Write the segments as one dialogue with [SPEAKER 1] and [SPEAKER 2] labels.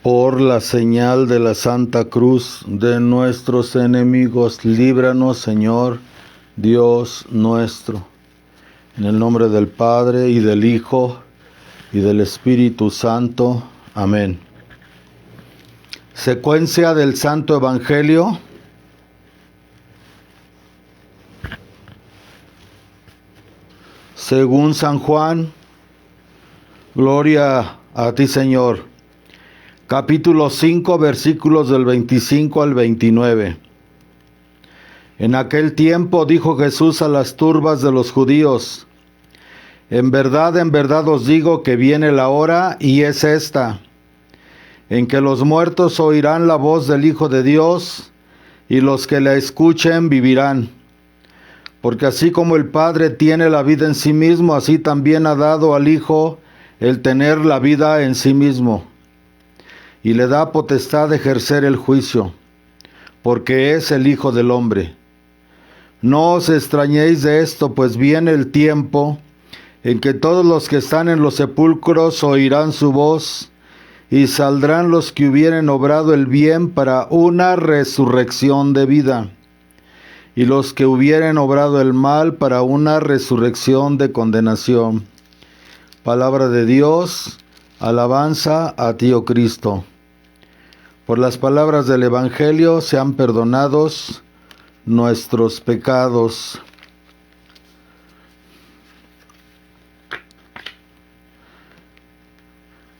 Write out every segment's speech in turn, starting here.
[SPEAKER 1] Por la señal de la Santa Cruz de nuestros enemigos, líbranos, Señor, Dios nuestro. En el nombre del Padre, y del Hijo, y del Espíritu Santo. Amén. Secuencia del Santo Evangelio. Según San Juan. Gloria a ti, Señor. Capítulo 5, versículos del 25 al 29. En aquel tiempo dijo Jesús a las turbas de los judíos: en verdad os digo que viene la hora, y es esta, en que los muertos oirán la voz del Hijo de Dios, y los que la escuchen vivirán. Porque así como el Padre tiene la vida en sí mismo, así también ha dado al Hijo el tener la vida en sí mismo. Y le da potestad de ejercer el juicio, porque es el Hijo del Hombre. No os extrañéis de esto, pues viene el tiempo en que todos los que están en los sepulcros oirán su voz, y saldrán los que hubieren obrado el bien para una resurrección de vida, y los que hubieren obrado el mal para una resurrección de condenación. Palabra de Dios, alabanza a ti, oh Cristo. Por las palabras del Evangelio sean perdonados nuestros pecados.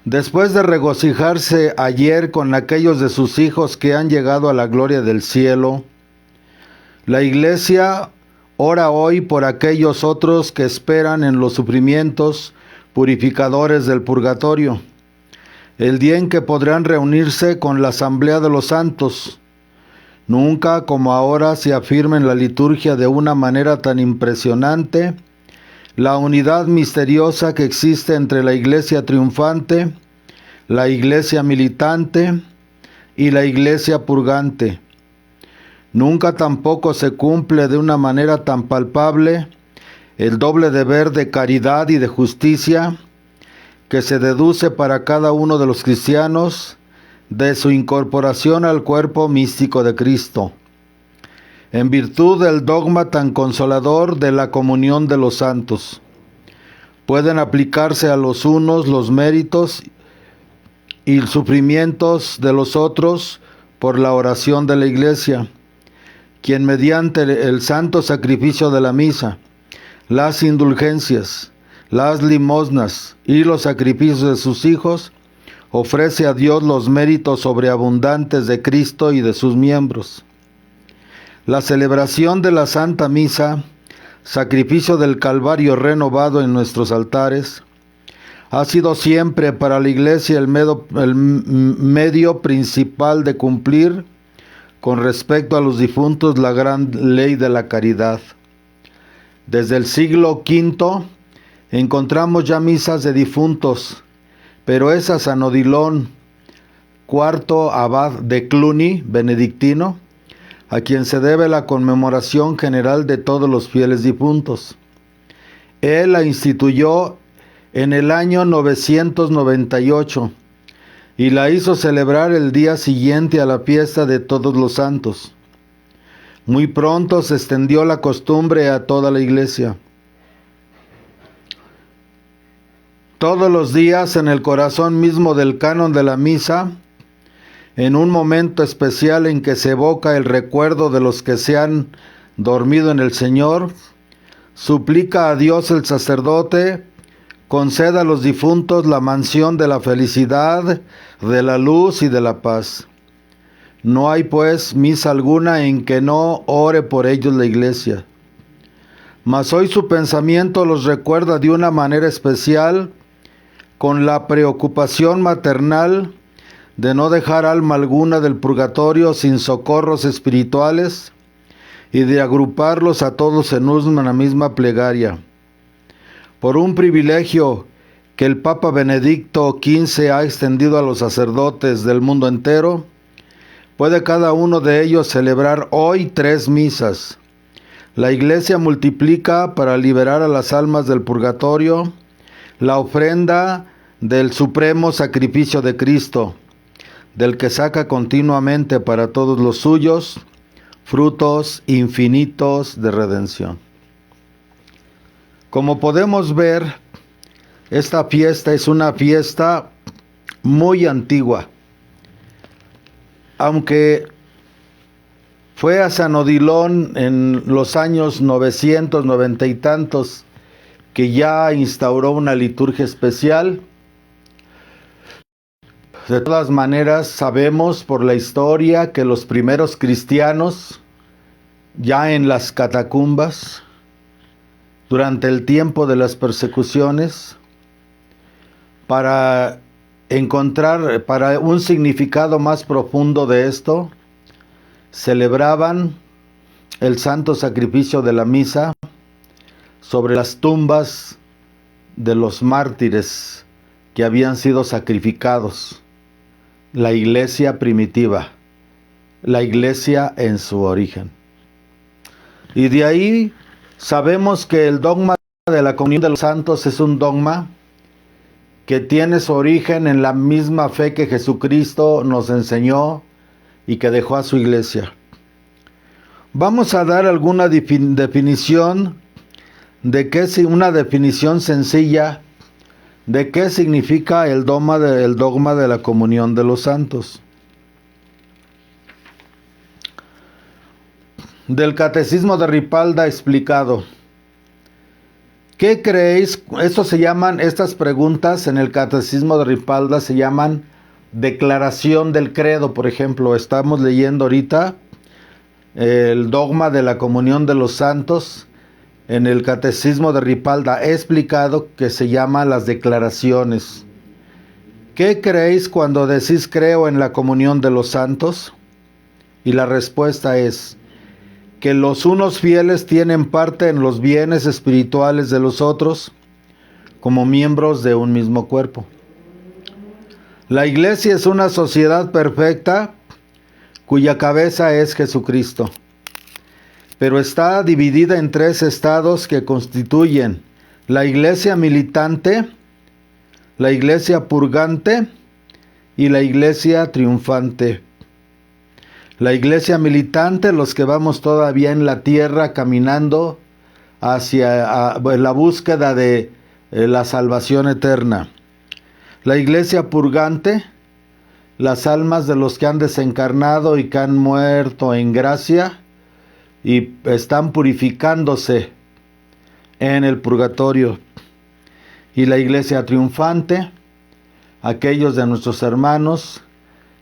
[SPEAKER 1] Después de regocijarse ayer con aquellos de sus hijos que han llegado a la gloria del cielo, la Iglesia ora hoy por aquellos otros que esperan en los sufrimientos purificadores del purgatorio, el día en que podrán reunirse con la asamblea de los santos. Nunca como ahora se afirma en la liturgia de una manera tan impresionante la unidad misteriosa que existe entre la Iglesia triunfante, la Iglesia militante y la Iglesia purgante. Nunca tampoco se cumple de una manera tan palpable el doble deber de caridad y de justicia que se deduce para cada uno de los cristianos de su incorporación al cuerpo místico de Cristo, en virtud del dogma tan consolador de la comunión de los santos. Pueden aplicarse a los unos los méritos y sufrimientos de los otros por la oración de la Iglesia, quien mediante el santo sacrificio de la misa, las indulgencias, las limosnas y los sacrificios de sus hijos, ofrece a Dios los méritos sobreabundantes de Cristo y de sus miembros. La celebración de la Santa Misa, sacrificio del Calvario renovado en nuestros altares, ha sido siempre para la Iglesia el medio principal de cumplir con respecto a los difuntos la gran ley de la caridad. Desde el siglo V encontramos ya misas de difuntos, pero es a San Odilon, cuarto abad de Cluny, benedictino, a quien se debe la conmemoración general de todos los fieles difuntos. Él la instituyó en el año 998 y la hizo celebrar el día siguiente a la fiesta de Todos los Santos. Muy pronto se extendió la costumbre a toda la Iglesia. Todos los días, en el corazón mismo del canon de la misa, en un momento especial en que se evoca el recuerdo de los que se han dormido en el Señor, suplica a Dios el sacerdote conceda a los difuntos la mansión de la felicidad, de la luz y de la paz. No hay pues misa alguna en que no ore por ellos la Iglesia. Mas hoy su pensamiento los recuerda de una manera especial, con la preocupación maternal de no dejar alma alguna del purgatorio sin socorros espirituales y de agruparlos a todos en una misma plegaria. Por un privilegio que el Papa Benedicto XV ha extendido a los sacerdotes del mundo entero, puede cada uno de ellos celebrar hoy 3 misas. La Iglesia multiplica para liberar a las almas del purgatorio la ofrenda del supremo sacrificio de Cristo, del que saca continuamente para todos los suyos frutos infinitos de redención. Como podemos ver, esta fiesta es una fiesta muy antigua. Aunque fue a San Odilon en los años 990 y tantos que ya instauró una liturgia especial, de todas maneras sabemos por la historia que los primeros cristianos, ya en las catacumbas, durante el tiempo de las persecuciones, para un significado más profundo de esto, celebraban el santo sacrificio de la misa sobre las tumbas de los mártires que habían sido sacrificados. La iglesia primitiva, la iglesia en su origen. Y de ahí sabemos que el dogma de la comunión de los santos es un dogma que tiene su origen en la misma fe que Jesucristo nos enseñó y que dejó a su iglesia. Vamos a dar alguna definición una definición sencilla de qué significa el dogma de la comunión de los santos. Del Catecismo de Ripalda explicado. ¿Qué creéis? Estas preguntas en el Catecismo de Ripalda se llaman declaración del credo. Por ejemplo, estamos leyendo ahorita el dogma de la comunión de los santos. En el Catecismo de Ripalda he explicado que se llama las declaraciones. ¿Qué creéis cuando decís creo en la comunión de los santos? Y la respuesta es que los unos fieles tienen parte en los bienes espirituales de los otros como miembros de un mismo cuerpo. La iglesia es una sociedad perfecta cuya cabeza es Jesucristo, pero está dividida en 3 estados que constituyen la iglesia militante, la iglesia purgante y la iglesia triunfante. La iglesia militante, los que vamos todavía en la tierra caminando hacia la búsqueda de la salvación eterna. La iglesia purgante, las almas de los que han desencarnado y que han muerto en gracia y están purificándose en el purgatorio. Y la iglesia triunfante, aquellos de nuestros hermanos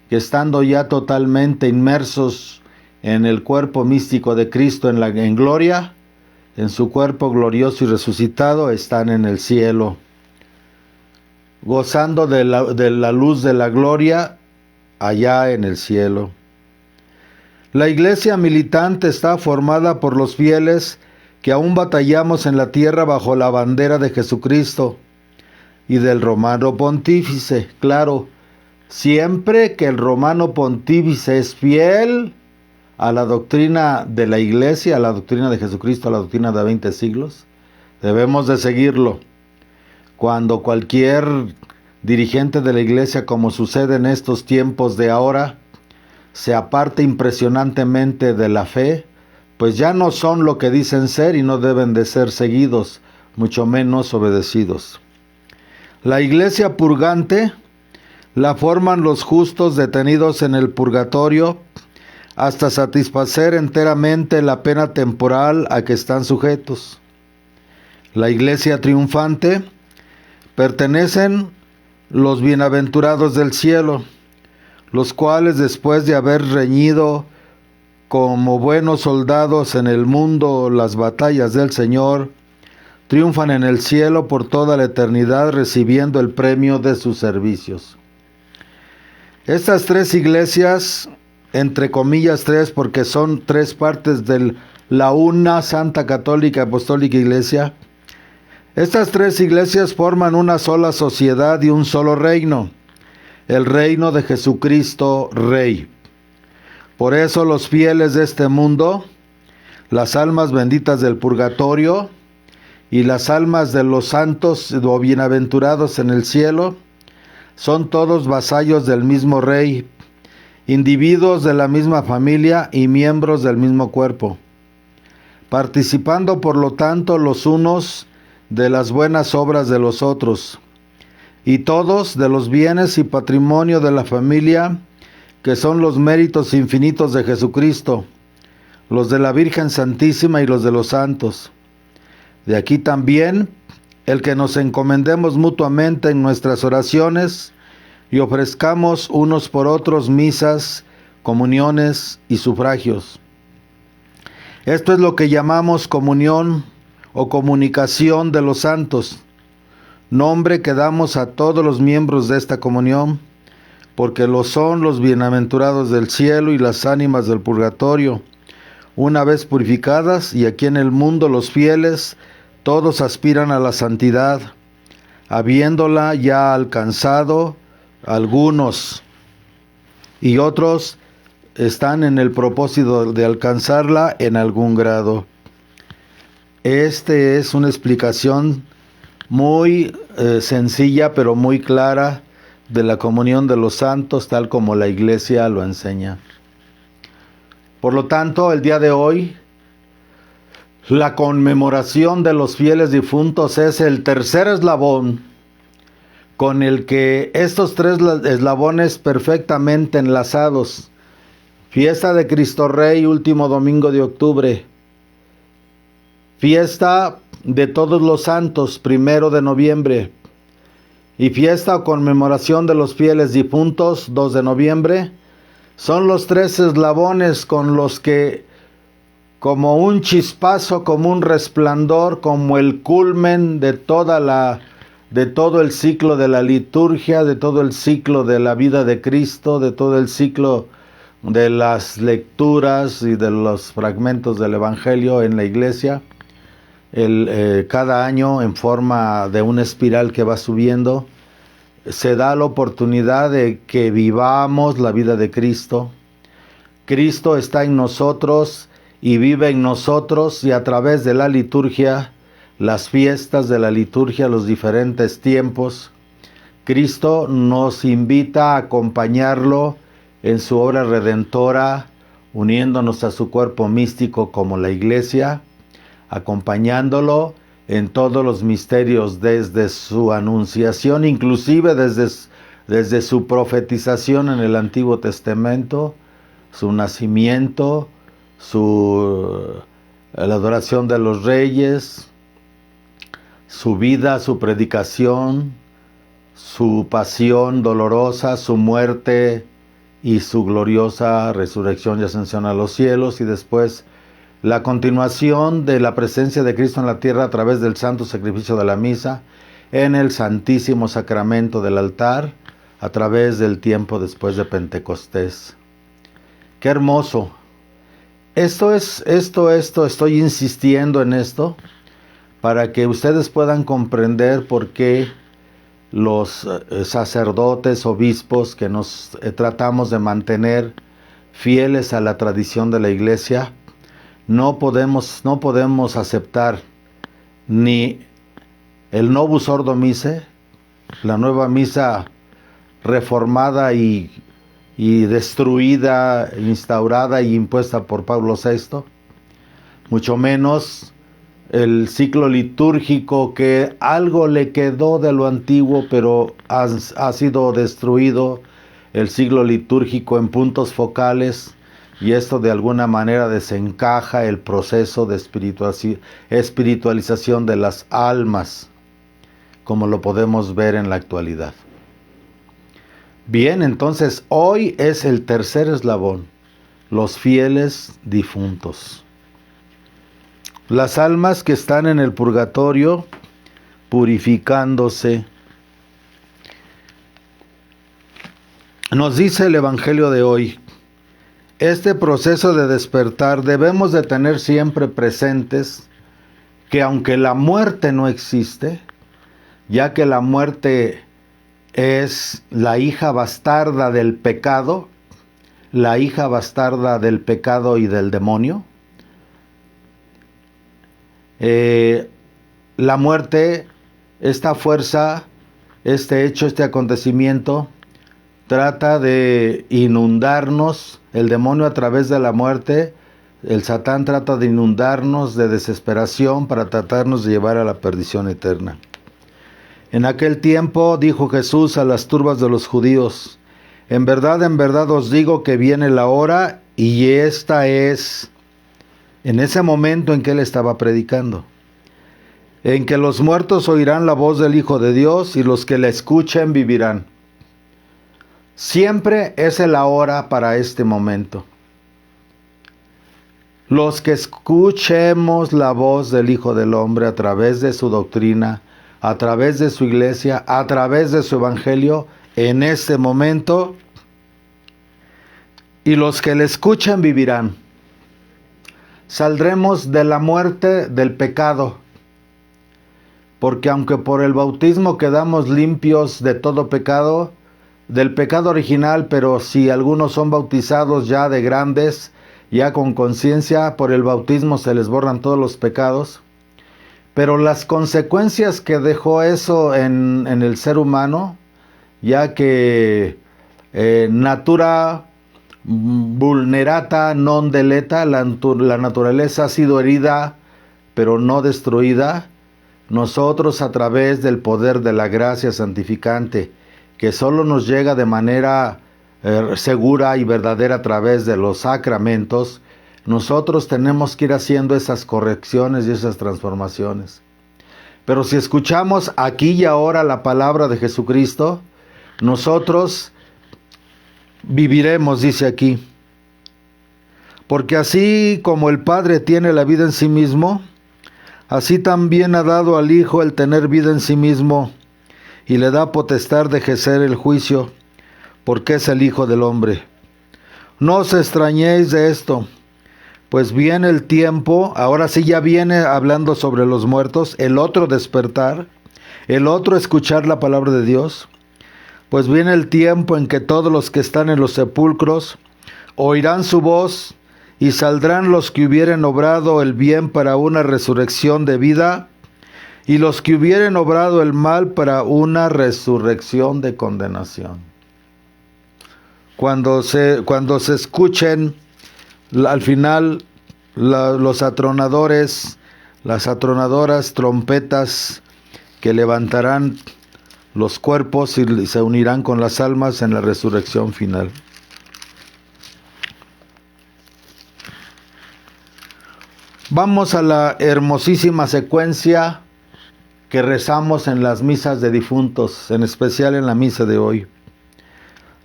[SPEAKER 1] que estando ya totalmente inmersos en el cuerpo místico de Cristo en gloria, en su cuerpo glorioso y resucitado, están en el cielo, gozando de la luz de la gloria allá en el cielo. La iglesia militante está formada por los fieles que aún batallamos en la tierra bajo la bandera de Jesucristo y del romano pontífice. Claro, siempre que el romano pontífice es fiel a la doctrina de la iglesia, a la doctrina de Jesucristo, a la doctrina de 20 siglos, debemos de seguirlo. Cuando cualquier dirigente de la iglesia, como sucede en estos tiempos de ahora, se aparta impresionantemente de la fe, pues ya no son lo que dicen ser y no deben de ser seguidos, mucho menos obedecidos. La iglesia purgante la forman los justos detenidos en el purgatorio hasta satisfacer enteramente la pena temporal a que están sujetos. La iglesia triunfante pertenecen los bienaventurados del cielo, los cuales después de haber reñido como buenos soldados en el mundo las batallas del Señor, triunfan en el cielo por toda la eternidad recibiendo el premio de sus servicios. Estas 3 iglesias, entre comillas 3 porque son 3 partes de la una Santa Católica Apostólica Iglesia, estas 3 iglesias forman una sola sociedad y un solo reino, el reino de Jesucristo Rey. Por eso los fieles de este mundo, las almas benditas del purgatorio y las almas de los santos o bienaventurados en el cielo, son todos vasallos del mismo Rey, individuos de la misma familia y miembros del mismo cuerpo, participando por lo tanto los unos de las buenas obras de los otros, y todos de los bienes y patrimonio de la familia, que son los méritos infinitos de Jesucristo, los de la Virgen Santísima y los de los santos. De aquí también el que nos encomendemos mutuamente en nuestras oraciones y ofrezcamos unos por otros misas, comuniones y sufragios. Esto es lo que llamamos comunión o comunicación de los santos, nombre que damos a todos los miembros de esta comunión, porque lo son los bienaventurados del cielo y las ánimas del purgatorio, una vez purificadas, y aquí en el mundo los fieles, todos aspiran a la santidad, habiéndola ya alcanzado algunos, y otros están en el propósito de alcanzarla en algún grado. Este es una explicación muy sencilla, pero muy clara, de la comunión de los santos, tal como la Iglesia lo enseña. Por lo tanto, el día de hoy, la conmemoración de los fieles difuntos es el tercer eslabón con el que estos tres eslabones perfectamente enlazados: fiesta de Cristo Rey, último domingo de octubre; fiesta de todos los santos, 1 de noviembre; y fiesta o conmemoración de los fieles difuntos, 2 de noviembre, son los tres eslabones con los que, como un chispazo, como un resplandor, como el culmen de todo el ciclo de la liturgia, de todo el ciclo de la vida de Cristo, de todo el ciclo de las lecturas y de los fragmentos del Evangelio en la Iglesia, cada año, en forma de una espiral que va subiendo, se da la oportunidad de que vivamos la vida de Cristo. Cristo está en nosotros y vive en nosotros, y a través de la liturgia, las fiestas de la liturgia, los diferentes tiempos, Cristo nos invita a acompañarlo en su obra redentora, uniéndonos a su cuerpo místico como la Iglesia, acompañándolo en todos los misterios desde su anunciación, inclusive desde su profetización en el Antiguo Testamento, su nacimiento, la adoración de los reyes, su vida, su predicación, su pasión dolorosa, su muerte y su gloriosa resurrección y ascensión a los cielos, y después la continuación de la presencia de Cristo en la tierra a través del santo sacrificio de la misa, en el santísimo sacramento del altar, a través del tiempo después de Pentecostés. ¡Qué hermoso! Estoy insistiendo en esto para que ustedes puedan comprender por qué los sacerdotes, obispos, que nos tratamos de mantener fieles a la tradición de la Iglesia, no podemos aceptar ni el Novus Ordo Missae, la nueva misa reformada y destruida, instaurada y impuesta por Pablo VI, mucho menos el ciclo litúrgico, que algo le quedó de lo antiguo, pero ha sido destruido, el ciclo litúrgico en puntos focales, y esto de alguna manera desencaja el proceso de espiritualización de las almas, como lo podemos ver en la actualidad. Bien, entonces hoy es el tercer eslabón, los fieles difuntos. Las almas que están en el purgatorio purificándose. Nos dice el Evangelio de hoy: este proceso de despertar debemos de tener siempre presentes que aunque la muerte no existe, ya que la muerte es la hija bastarda del pecado, la hija bastarda del pecado y del demonio, la muerte, esta fuerza, este hecho, este acontecimiento, trata de inundarnos, el demonio a través de la muerte, el Satán trata de inundarnos de desesperación para tratarnos de llevar a la perdición eterna. En aquel tiempo dijo Jesús a las turbas de los judíos: en verdad os digo que viene la hora, y esta es, en ese momento en que él estaba predicando, en que los muertos oirán la voz del Hijo de Dios, y los que la escuchen vivirán. Siempre es la hora para este momento. Los que escuchemos la voz del Hijo del Hombre a través de su doctrina, a través de su iglesia, a través de su evangelio, en este momento, y los que le escuchan vivirán. Saldremos de la muerte del pecado, porque aunque por el bautismo quedamos limpios de todo pecado, del pecado original, pero si algunos son bautizados ya de grandes, ya con conciencia, por el bautismo se les borran todos los pecados. Pero las consecuencias que dejó eso en el ser humano, ya que natura vulnerata non deleta, la naturaleza ha sido herida, pero no destruida, nosotros a través del poder de la gracia santificante, que solo nos llega de manera segura y verdadera a través de los sacramentos, nosotros tenemos que ir haciendo esas correcciones y esas transformaciones. Pero si escuchamos aquí y ahora la palabra de Jesucristo, nosotros viviremos, dice aquí. Porque así como el Padre tiene la vida en sí mismo, así también ha dado al Hijo el tener vida en sí mismo, y le da potestad de ejercer el juicio, porque es el Hijo del Hombre. No os extrañéis de esto, pues viene el tiempo, ahora sí ya viene hablando sobre los muertos, el otro despertar, el otro escuchar la palabra de Dios. Pues viene el tiempo en que todos los que están en los sepulcros oirán su voz, y saldrán los que hubieren obrado el bien para una resurrección de vida, y los que hubieren obrado el mal para una resurrección de condenación. Cuando se escuchen al final los atronadores, las atronadoras trompetas que levantarán los cuerpos y se unirán con las almas en la resurrección final. Vamos a la hermosísima secuencia que rezamos en las misas de difuntos, en especial en la misa de hoy.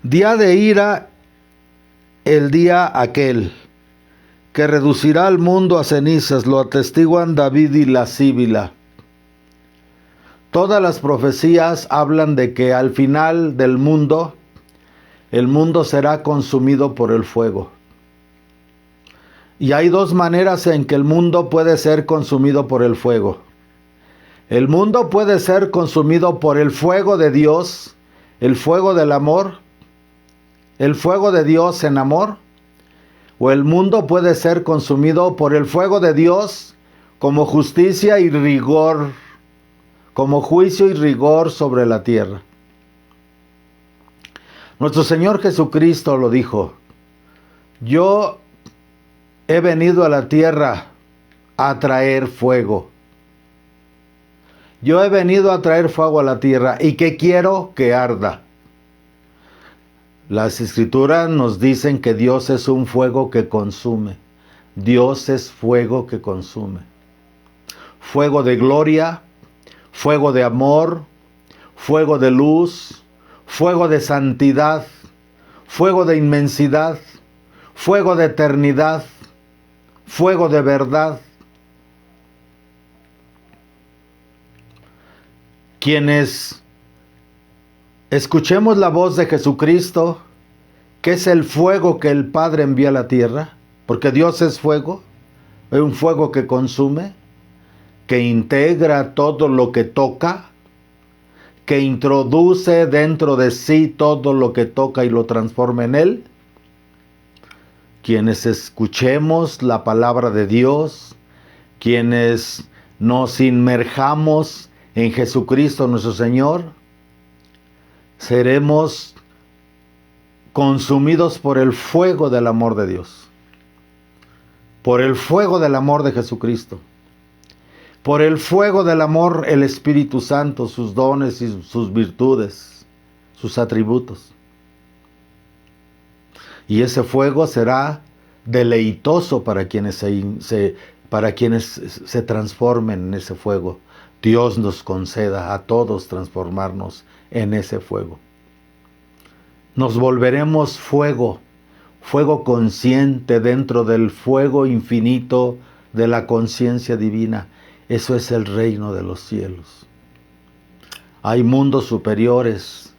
[SPEAKER 1] Día de ira, el día aquel, que reducirá al mundo a cenizas, lo atestiguan David y la Síbila. Todas las profecías hablan de que al final del mundo, el mundo será consumido por el fuego. Y hay dos maneras en que el mundo puede ser consumido por el fuego. El mundo puede ser consumido por el fuego de Dios, el fuego del amor, el fuego de Dios en amor, o el mundo puede ser consumido por el fuego de Dios como justicia y rigor, como juicio y rigor sobre la tierra. Nuestro Señor Jesucristo lo dijo: yo he venido a la tierra a traer fuego. Yo he venido a traer fuego a la tierra. ¿Y qué quiero? Que arda. Las Escrituras nos dicen que Dios es un fuego que consume. Dios es fuego que consume. Fuego de gloria, fuego de amor, fuego de luz, fuego de santidad, fuego de inmensidad, fuego de eternidad, fuego de verdad. Quienes escuchemos la voz de Jesucristo, que es el fuego que el Padre envía a la tierra, porque Dios es fuego, es un fuego que consume, que integra todo lo que toca, que introduce dentro de sí todo lo que toca y lo transforma en él. Quienes escuchemos la palabra de Dios, quienes nos inmerjamos en Jesucristo nuestro Señor, seremos consumidos por el fuego del amor de Dios, por el fuego del amor de Jesucristo, por el fuego del amor el Espíritu Santo, sus dones y sus virtudes, sus atributos. Y ese fuego será deleitoso para quienes se transformen en ese fuego. Dios nos conceda a todos transformarnos en ese fuego. Nos volveremos fuego, fuego consciente dentro del fuego infinito de la conciencia divina. Eso es el reino de los cielos. Hay mundos superiores.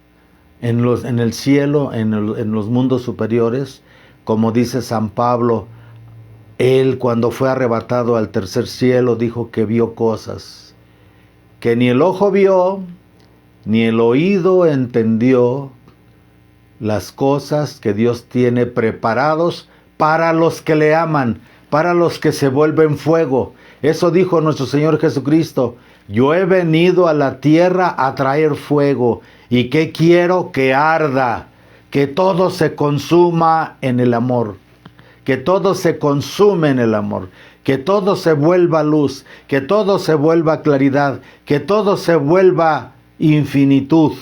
[SPEAKER 1] En el cielo, en los mundos superiores, como dice San Pablo, él cuando fue arrebatado al tercer cielo dijo que vio cosas que ni el ojo vio, ni el oído entendió, las cosas que Dios tiene preparados para los que le aman, para los que se vuelven fuego. Eso dijo nuestro Señor Jesucristo: yo he venido a la tierra a traer fuego. ¿Y qué quiero? Que arda, que todo se consuma en el amor, que todo se consume en el amor, que todo se vuelva luz, que todo se vuelva claridad, que todo se vuelva infinitud.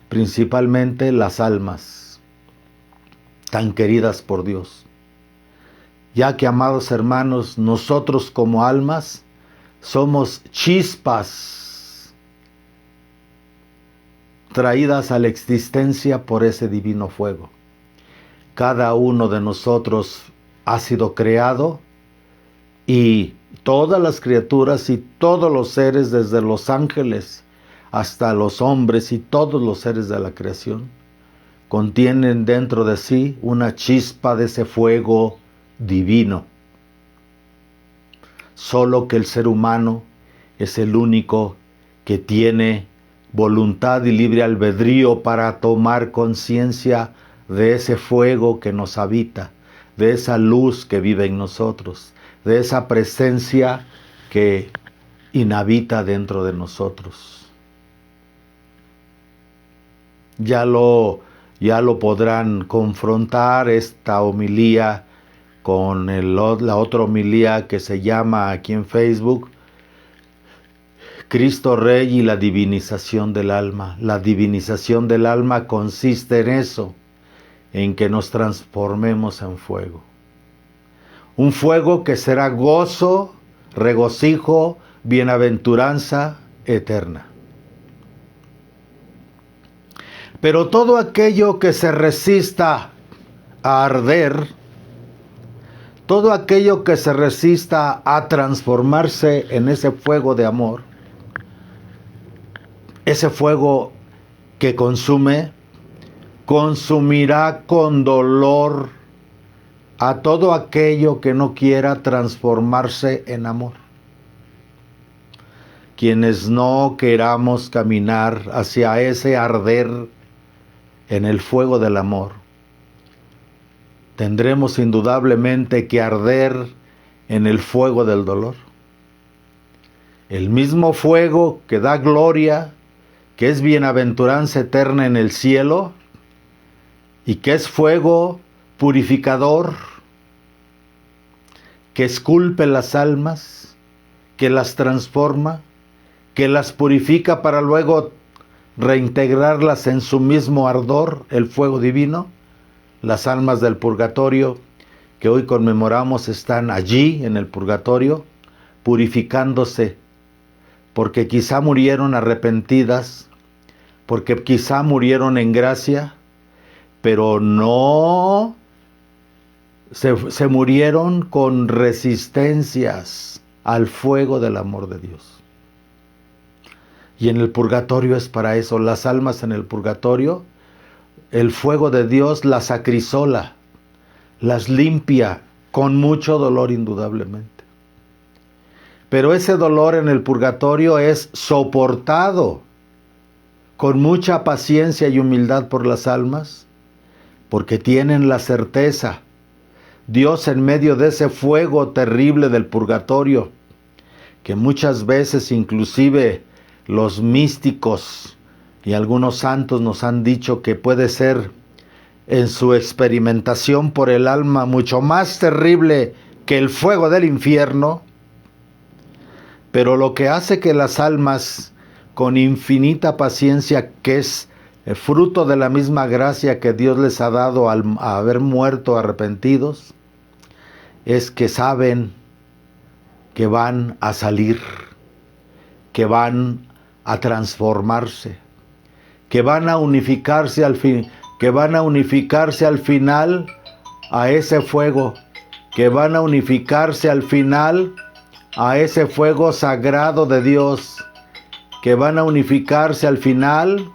[SPEAKER 1] Principalmente las almas tan queridas por Dios. Ya que, amados hermanos, nosotros como almas somos chispas traídas a la existencia por ese divino fuego. Cada uno de nosotros ha sido creado, y todas las criaturas y todos los seres, desde los ángeles hasta los hombres y todos los seres de la creación, contienen dentro de sí una chispa de ese fuego divino. Solo que el ser humano es el único que tiene voluntad y libre albedrío para tomar conciencia de ese fuego que nos habita, de esa luz que vive en nosotros, de esa presencia que inhabita dentro de nosotros. Ya lo podrán confrontar esta homilía con la otra homilía que se llama aquí en Facebook Cristo Rey y la divinización del alma. La divinización del alma consiste en eso, en que nos transformemos en fuego. Un fuego que será gozo, regocijo, bienaventuranza eterna. Pero todo aquello que se resista a arder, todo aquello que se resista a transformarse en ese fuego de amor, ese fuego que consume, consumirá con dolor a todo aquello que no quiera transformarse en amor. Quienes no queramos caminar hacia ese arder en el fuego del amor, tendremos indudablemente que arder en el fuego del dolor. El mismo fuego que da gloria, que es bienaventuranza eterna en el cielo, y que es fuego purificador, que esculpe las almas, que las transforma, que las purifica para luego reintegrarlas en su mismo ardor, el fuego divino. Las almas del purgatorio que hoy conmemoramos están allí en el purgatorio, purificándose, porque quizá murieron arrepentidas, porque quizá murieron en gracia, pero no se murieron con resistencias al fuego del amor de Dios. Y en el purgatorio es para eso. Las almas en el purgatorio, el fuego de Dios las acrisola, las limpia con mucho dolor indudablemente. Pero ese dolor en el purgatorio es soportado con mucha paciencia y humildad por las almas, porque tienen la certeza, Dios en medio de ese fuego terrible del purgatorio, que muchas veces inclusive los místicos y algunos santos nos han dicho que puede ser en su experimentación por el alma mucho más terrible que el fuego del infierno, pero lo que hace que las almas con infinita paciencia, que es el fruto de la misma gracia que Dios les ha dado al haber muerto arrepentidos, es que saben que van a salir, que van a transformarse, que van a unificarse al fin, que van a unificarse al final a ese fuego, que van a unificarse al final a ese fuego sagrado de Dios, que van a unificarse al final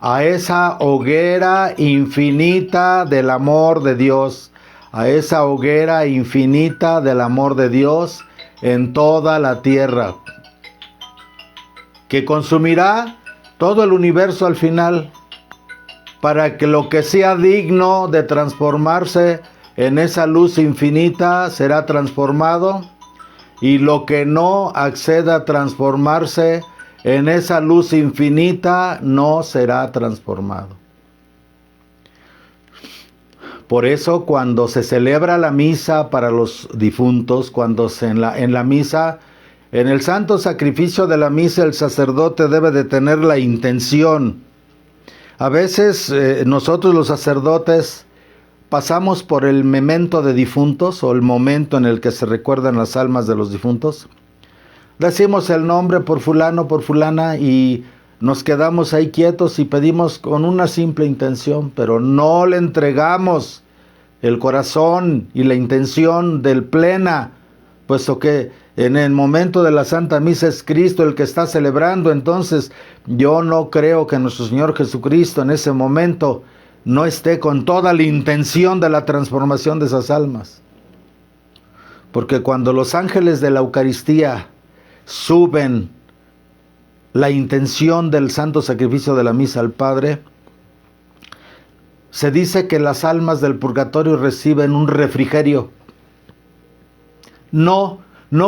[SPEAKER 1] a esa hoguera infinita del amor de Dios, a esa hoguera infinita del amor de Dios en toda la tierra, que consumirá todo el universo al final, para que lo que sea digno de transformarse en esa luz infinita será transformado, y lo que no acceda a transformarse en esa luz infinita no será transformado. Por eso, cuando se celebra la misa para los difuntos, en la misa, en el santo sacrificio de la misa, el sacerdote debe de tener la intención. A veces nosotros los sacerdotes pasamos por el memento de difuntos, o el momento en el que se recuerdan las almas de los difuntos. Decimos el nombre por fulano, por fulana, y nos quedamos ahí quietos y pedimos con una simple intención, pero no le entregamos el corazón y la intención del plena, puesto que en el momento de la Santa Misa es Cristo el que está celebrando. Entonces yo no creo que nuestro Señor Jesucristo en ese momento no esté con toda la intención de la transformación de esas almas. Porque cuando los ángeles de la Eucaristía suben la intención del santo sacrificio de la misa al Padre, se dice que las almas del purgatorio reciben un refrigerio. No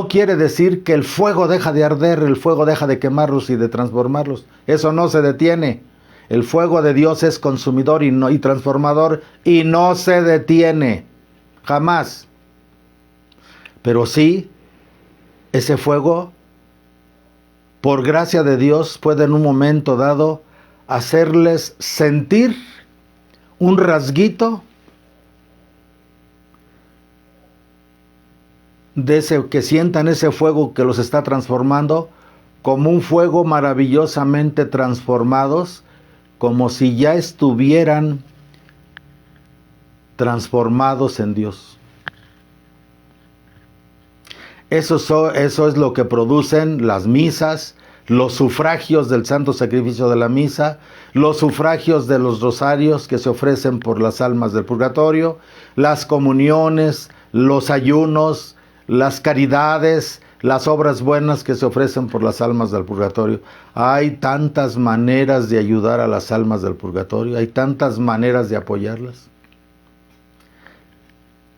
[SPEAKER 1] quiere decir que el fuego deja de arder, el fuego deja de quemarlos y de transformarlos. Eso no se detiene. El fuego de Dios es consumidor y transformador, y no se detiene, jamás. Pero sí, ese fuego, por gracia de Dios, puede en un momento dado hacerles sentir un rasguito de ese, que sientan ese fuego que los está transformando, como un fuego maravillosamente transformados, como si ya estuvieran transformados en Dios. Eso es lo que producen las misas, los sufragios del santo sacrificio de la misa, los sufragios de los rosarios que se ofrecen por las almas del purgatorio, las comuniones, los ayunos, las caridades, las obras buenas que se ofrecen por las almas del purgatorio. Hay tantas maneras de ayudar a las almas del purgatorio, hay tantas maneras de apoyarlas.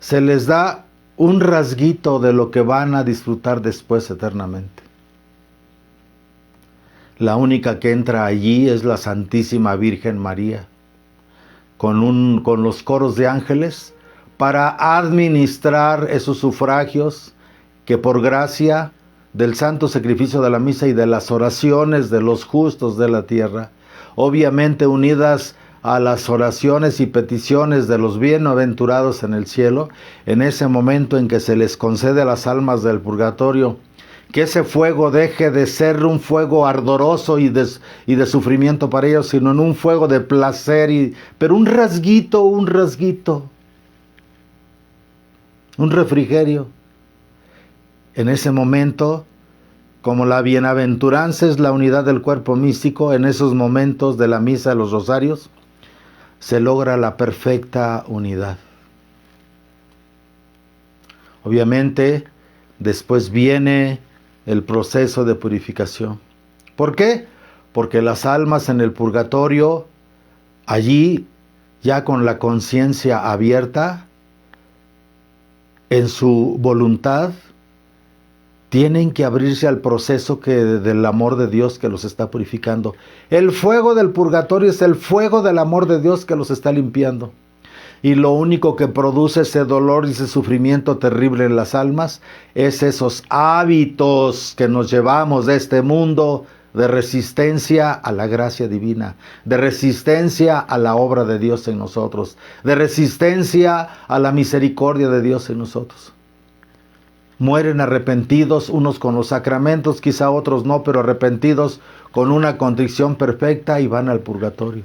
[SPEAKER 1] Se les da un rasguito de lo que van a disfrutar después eternamente. La única que entra allí es la Santísima Virgen María, con los coros de ángeles, para administrar esos sufragios que por gracia del santo sacrificio de la misa y de las oraciones de los justos de la tierra, obviamente unidas a las oraciones y peticiones de los bienaventurados en el cielo, en ese momento en que se les concede a las almas del purgatorio que ese fuego deje de ser un fuego ardoroso y de sufrimiento para ellos, sino en un fuego de placer, pero un rasguito, un refrigerio. En ese momento, como la bienaventuranza es la unidad del cuerpo místico, en esos momentos de la misa de los rosarios, se logra la perfecta unidad. Obviamente, después viene el proceso de purificación. ¿Por qué? Porque las almas en el purgatorio, allí, ya con la conciencia abierta, en su voluntad, tienen que abrirse al proceso del amor de Dios que los está purificando. El fuego del purgatorio es el fuego del amor de Dios que los está limpiando. Y lo único que produce ese dolor y ese sufrimiento terrible en las almas es esos hábitos que nos llevamos de este mundo de resistencia a la gracia divina, de resistencia a la obra de Dios en nosotros, de resistencia a la misericordia de Dios en nosotros. Mueren arrepentidos, unos con los sacramentos, quizá otros no, pero arrepentidos con una contrición perfecta y van al purgatorio.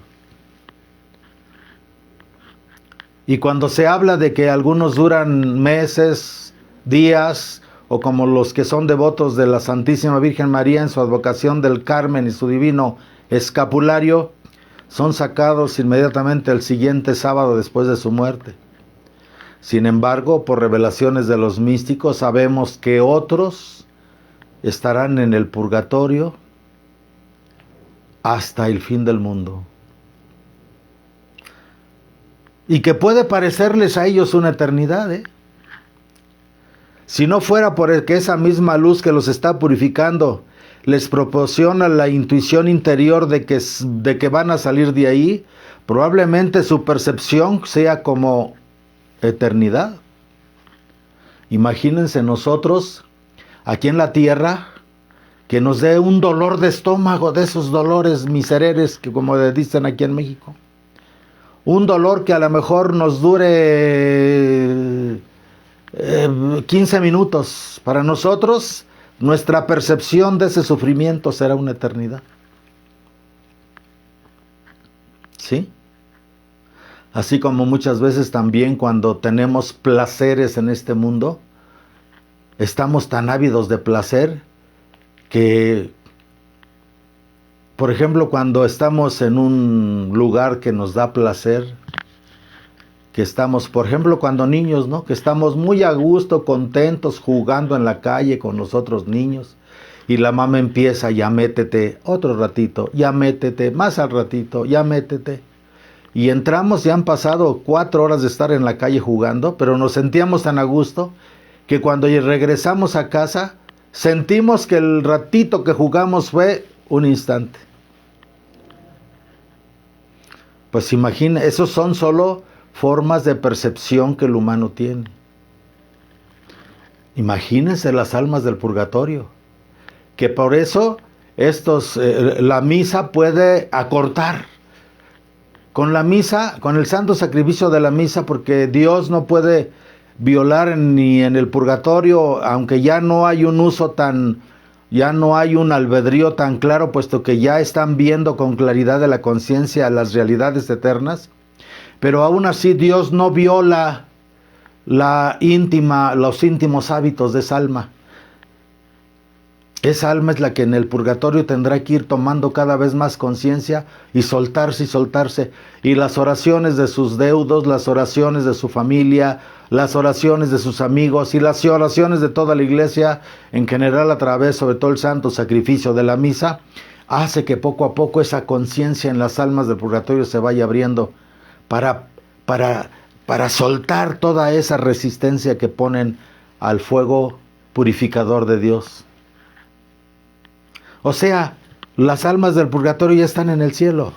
[SPEAKER 1] Y cuando se habla de que algunos duran meses, días, o como los que son devotos de la Santísima Virgen María en su advocación del Carmen y su divino escapulario, son sacados inmediatamente el siguiente sábado después de su muerte. Sin embargo, por revelaciones de los místicos, sabemos que otros estarán en el purgatorio hasta el fin del mundo. Y que puede parecerles a ellos una eternidad, Si no fuera por que esa misma luz que los está purificando les proporciona la intuición interior de que van a salir de ahí, probablemente su percepción sea como eternidad. Imagínense nosotros aquí en la tierra que nos dé un dolor de estómago, de esos dolores misereres que como dicen aquí en México. Un dolor que a lo mejor nos dure 15 minutos. Para nosotros, nuestra percepción de ese sufrimiento será una eternidad. ¿Sí? Así como muchas veces también cuando tenemos placeres en este mundo, estamos tan ávidos de placer que, por ejemplo, cuando estamos en un lugar que nos da placer, que estamos, por ejemplo, cuando niños, ¿no? Que estamos muy a gusto, contentos, jugando en la calle con los otros niños, y la mamá empieza, ya métete, otro ratito, ya métete, más al ratito, ya métete. Y entramos, ya han pasado 4 horas de estar en la calle jugando, pero nos sentíamos tan a gusto que cuando regresamos a casa, sentimos que el ratito que jugamos fue un instante. Pues imagina, esos son solo formas de percepción que el humano tiene. Imagínense las almas del purgatorio, que por eso la misa puede acortar. Con la misa, con el santo sacrificio de la misa, porque Dios no puede violar ni en el purgatorio, aunque ya no hay un uso ya no hay un albedrío tan claro, puesto que ya están viendo con claridad de la conciencia las realidades eternas, pero aún así Dios no viola los íntimos hábitos de esa alma. Esa alma es la que en el purgatorio tendrá que ir tomando cada vez más conciencia y soltarse. Y las oraciones de sus deudos, las oraciones de su familia, las oraciones de sus amigos y las oraciones de toda la iglesia, en general a través sobre todo el santo sacrificio de la misa, hace que poco a poco esa conciencia en las almas del purgatorio se vaya abriendo para soltar toda esa resistencia que ponen al fuego purificador de Dios. O sea, las almas del purgatorio ya están en el cielo,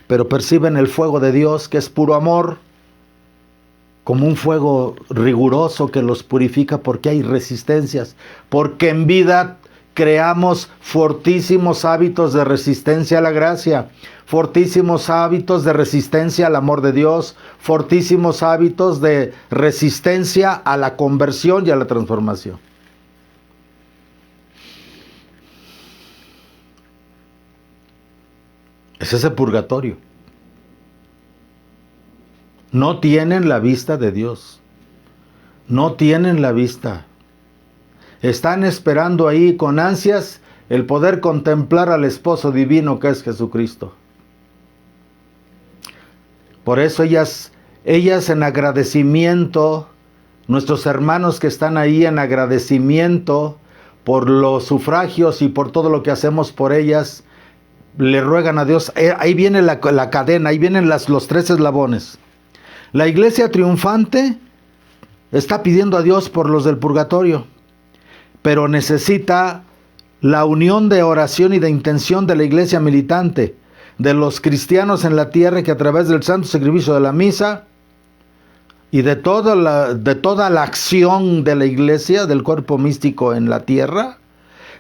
[SPEAKER 1] pero perciben el fuego de Dios, que es puro amor, como un fuego riguroso que los purifica porque hay resistencias, porque en vida creamos fortísimos hábitos de resistencia a la gracia, fortísimos hábitos de resistencia al amor de Dios, fortísimos hábitos de resistencia a la conversión y a la transformación. Es ese purgatorio. No tienen la vista de Dios. No tienen la vista. Están esperando ahí con ansias el poder contemplar al esposo divino que es Jesucristo. Por eso ellas en agradecimiento, nuestros hermanos que están ahí en agradecimiento por los sufragios y por todo lo que hacemos por ellas, le ruegan a Dios. Ahí viene la cadena, ahí vienen los 3 eslabones. La iglesia triunfante está pidiendo a Dios por los del purgatorio, pero necesita la unión de oración y de intención de la iglesia militante, de los cristianos en la tierra, que a través del santo sacrificio de la misa y de toda la acción de la iglesia, del cuerpo místico en la tierra,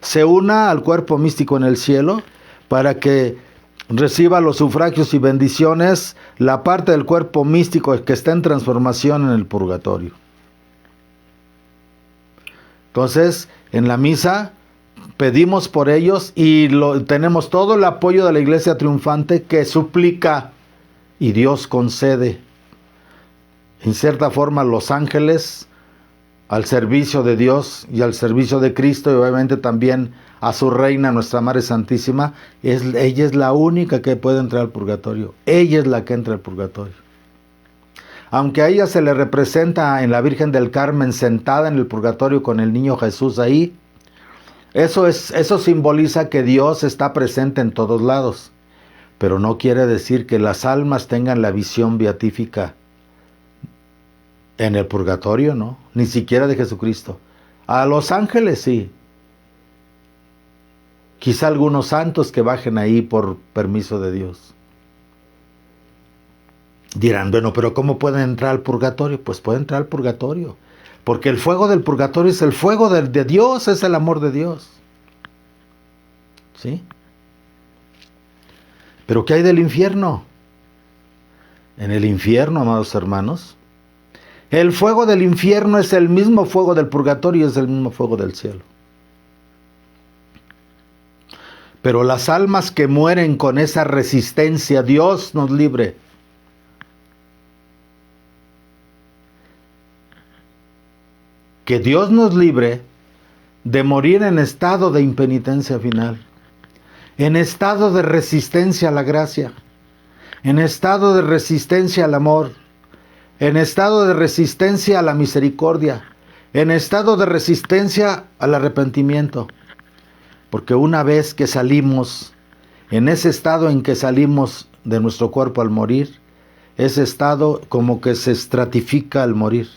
[SPEAKER 1] se una al cuerpo místico en el cielo, para que reciba los sufragios y bendiciones la parte del cuerpo místico que está en transformación en el purgatorio. Entonces, en la misa pedimos por ellos y tenemos todo el apoyo de la iglesia triunfante, que suplica y Dios concede. En cierta forma, los ángeles al servicio de Dios y al servicio de Cristo, y obviamente también a su reina, nuestra Madre Santísima, ella es la única que puede entrar al purgatorio. Ella es la que entra al purgatorio. Aunque a ella se le representa en la Virgen del Carmen sentada en el purgatorio con el niño Jesús ahí, eso simboliza que Dios está presente en todos lados, pero no quiere decir que las almas tengan la visión beatífica en el purgatorio, ¿no? Ni siquiera de Jesucristo. A los ángeles sí. Quizá algunos santos que bajen ahí por permiso de Dios. Dirán, bueno, pero ¿cómo pueden entrar al purgatorio? Pues pueden entrar al purgatorio, porque el fuego del purgatorio es el fuego de Dios, es el amor de Dios. ¿Sí? ¿Pero qué hay del infierno? En el infierno, amados hermanos, el fuego del infierno es el mismo fuego del purgatorio, es el mismo fuego del cielo. Pero las almas que mueren con esa resistencia, Dios nos libre. Que Dios nos libre de morir en estado de impenitencia final, en estado de resistencia a la gracia, en estado de resistencia al amor, en estado de resistencia a la misericordia, en estado de resistencia al arrepentimiento. Porque una vez que salimos, en ese estado en que salimos de nuestro cuerpo al morir, ese estado como que se estratifica al morir.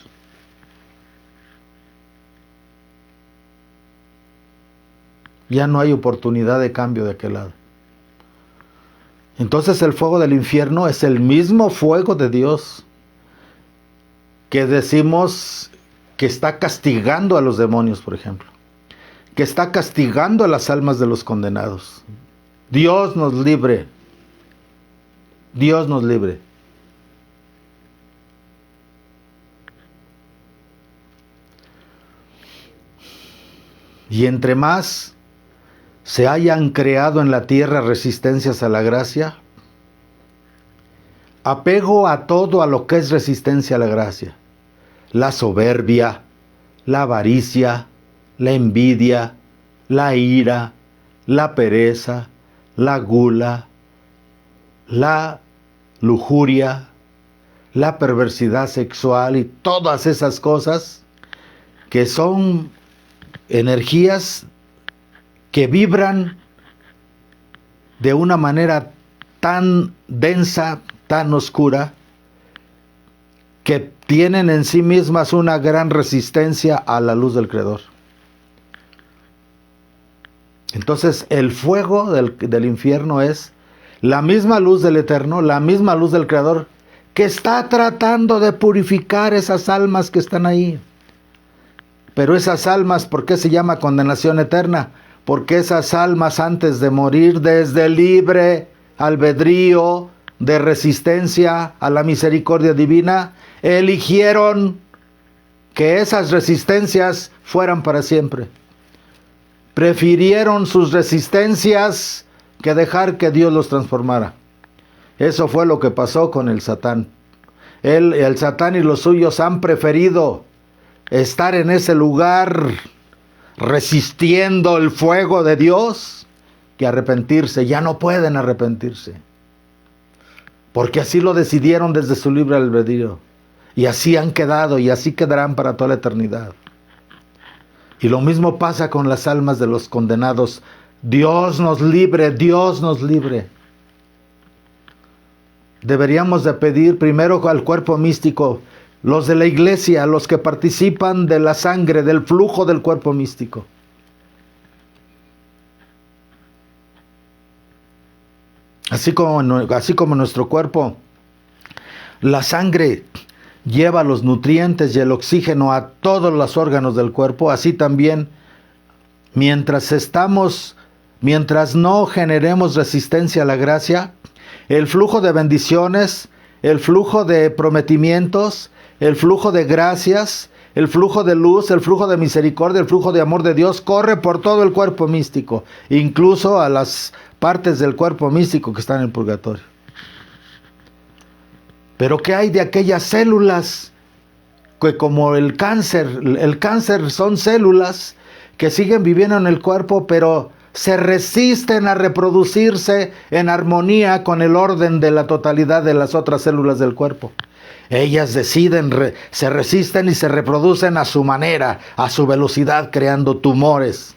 [SPEAKER 1] Ya no hay oportunidad de cambio de aquel lado. Entonces el fuego del infierno es el mismo fuego de Dios que decimos que está castigando a los demonios, por ejemplo, que está castigando a las almas de los condenados. Dios nos libre. Dios nos libre. Y entre más se hayan creado en la tierra resistencias a la gracia, apego a todo a lo que es resistencia a la gracia, la soberbia, la avaricia, la envidia, la ira, la pereza, la gula, la lujuria, la perversidad sexual y todas esas cosas que son energías que vibran de una manera tan densa, tan oscura, que tienen en sí mismas una gran resistencia a la luz del Creador. Entonces el fuego del infierno es la misma luz del Eterno, la misma luz del Creador, que está tratando de purificar esas almas que están ahí. Pero esas almas, ¿por qué se llama condenación eterna? Porque esas almas, antes de morir, desde el libre albedrío de resistencia a la misericordia divina, eligieron que esas resistencias fueran para siempre. Prefirieron sus resistencias que dejar que Dios los transformara. Eso fue lo que pasó con el Satán. El Satán y los suyos han preferido estar en ese lugar resistiendo el fuego de Dios que arrepentirse. Ya no pueden arrepentirse, porque así lo decidieron desde su libre albedrío, y así han quedado y así quedarán para toda la eternidad. Y lo mismo pasa con las almas de los condenados. Dios nos libre, Dios nos libre. Deberíamos de pedir primero al cuerpo místico, los de la iglesia, los que participan de la sangre, del flujo del cuerpo místico, Así como nuestro cuerpo, la sangre lleva los nutrientes y el oxígeno a todos los órganos del cuerpo, así también, mientras no generemos resistencia a la gracia, el flujo de bendiciones, el flujo de prometimientos, el flujo de gracias, el flujo de luz, el flujo de misericordia, el flujo de amor de Dios corre por todo el cuerpo místico, incluso a las partes del cuerpo místico que están en el purgatorio. Pero ¿qué hay de aquellas células que, como el cáncer son células que siguen viviendo en el cuerpo, pero se resisten a reproducirse en armonía con el orden de la totalidad de las otras células del cuerpo? Ellas se resisten y se reproducen a su manera, a su velocidad, creando tumores.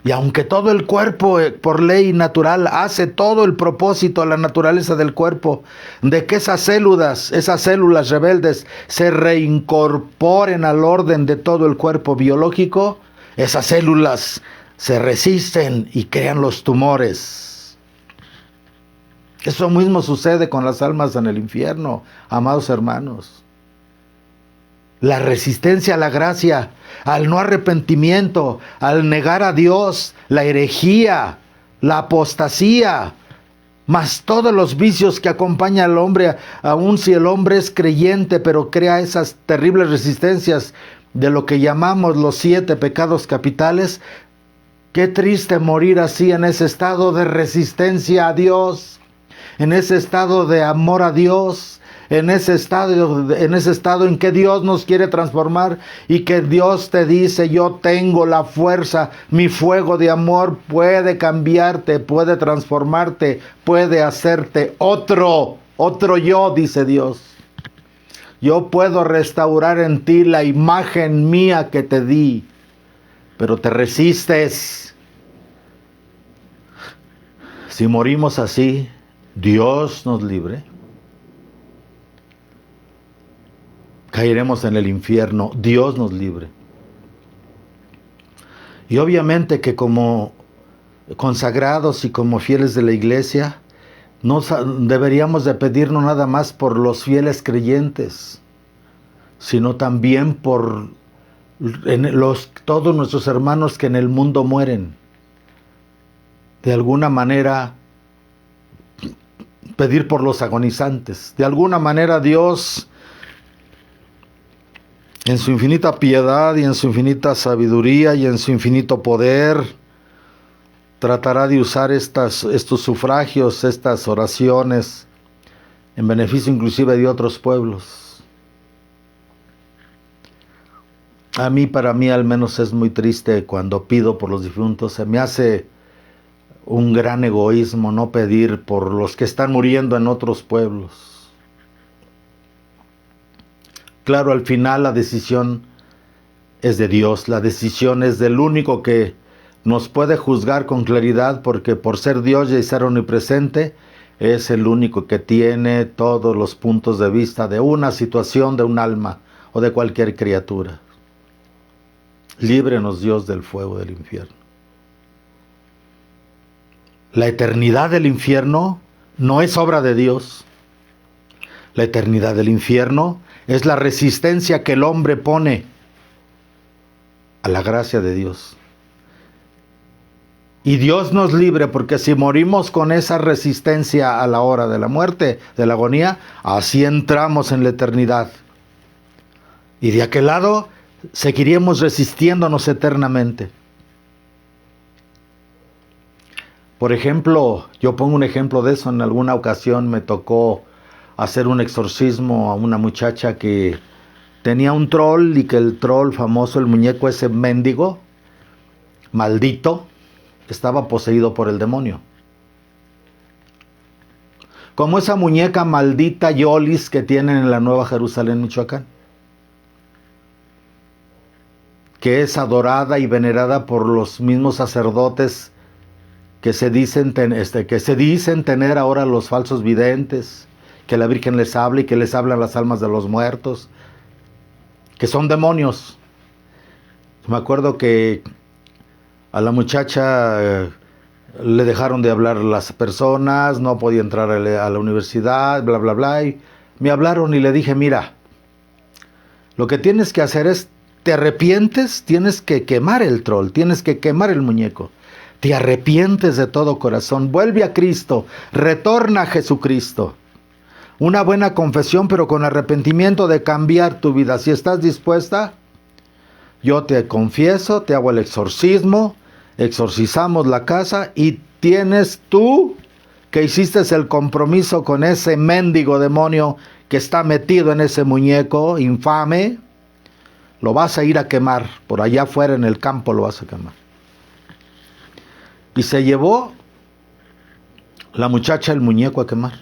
[SPEAKER 1] Y aunque todo el cuerpo, por ley natural, hace todo el propósito, la naturaleza del cuerpo, de que esas células rebeldes se reincorporen al orden de todo el cuerpo biológico, esas células se resisten y crean los tumores. Eso mismo sucede con las almas en el infierno, amados hermanos. La resistencia a la gracia, al no arrepentimiento, al negar a Dios, la herejía, la apostasía, más todos los vicios que acompañan al hombre, aun si el hombre es creyente, pero crea esas terribles resistencias de lo que llamamos los 7 pecados capitales. Qué triste morir así, en ese estado de resistencia a Dios, en ese estado de amor a Dios, en ese estado en que Dios nos quiere transformar y que Dios te dice: yo tengo la fuerza, mi fuego de amor puede cambiarte, puede transformarte, puede hacerte otro yo, dice Dios. Yo puedo restaurar en ti la imagen mía que te di, pero te resistes. Si morimos así, Dios nos libre, caeremos en el infierno. Dios nos libre. Y obviamente que como consagrados y como fieles de la iglesia, no deberíamos de pedirnos nada más por los fieles creyentes, sino también por todos nuestros hermanos que en el mundo mueren. De alguna manera pedir por los agonizantes. De alguna manera Dios, en su infinita piedad y en su infinita sabiduría y en su infinito poder, tratará de usar estos sufragios, estas oraciones, en beneficio inclusive de otros pueblos. Para mí al menos es muy triste cuando pido por los difuntos. Se me hace un gran egoísmo no pedir por los que están muriendo en otros pueblos. Claro, al final la decisión es de Dios, la decisión es del único que nos puede juzgar con claridad, porque por ser Dios y ser omnipresente, es el único que tiene todos los puntos de vista de una situación, de un alma o de cualquier criatura. Líbrenos, Dios, del fuego del infierno. La eternidad del infierno no es obra de Dios. La eternidad del infierno es la resistencia que el hombre pone a la gracia de Dios. Y Dios nos libre, porque si morimos con esa resistencia a la hora de la muerte, de la agonía, así entramos en la eternidad. Y de aquel lado seguiremos resistiéndonos eternamente. Por ejemplo, yo pongo un ejemplo de eso. En alguna ocasión me tocó hacer un exorcismo a una muchacha que tenía un troll, y que el troll famoso, el muñeco ese mendigo, maldito, estaba poseído por el demonio. Como esa muñeca maldita Yolis que tienen en la Nueva Jerusalén, Michoacán, que es adorada y venerada por los mismos sacerdotes que se dicen tener ahora los falsos videntes, que la Virgen les habla y que les hablan las almas de los muertos, que son demonios. Me acuerdo que a la muchacha le dejaron de hablar las personas, no podía entrar a la universidad, bla, bla, bla. Y me hablaron y le dije, mira, lo que tienes que hacer es, te arrepientes, tienes que quemar el troll, tienes que quemar el muñeco. Te arrepientes de todo corazón, vuelve a Cristo, retorna a Jesucristo. Una buena confesión, pero con arrepentimiento de cambiar tu vida. Si estás dispuesta, yo te confieso, te hago el exorcismo, exorcizamos la casa y tienes tú que hiciste el compromiso con ese mendigo demonio que está metido en ese muñeco infame, lo vas a ir a quemar, por allá afuera en el campo lo vas a quemar. Y se llevó la muchacha el muñeco a quemar.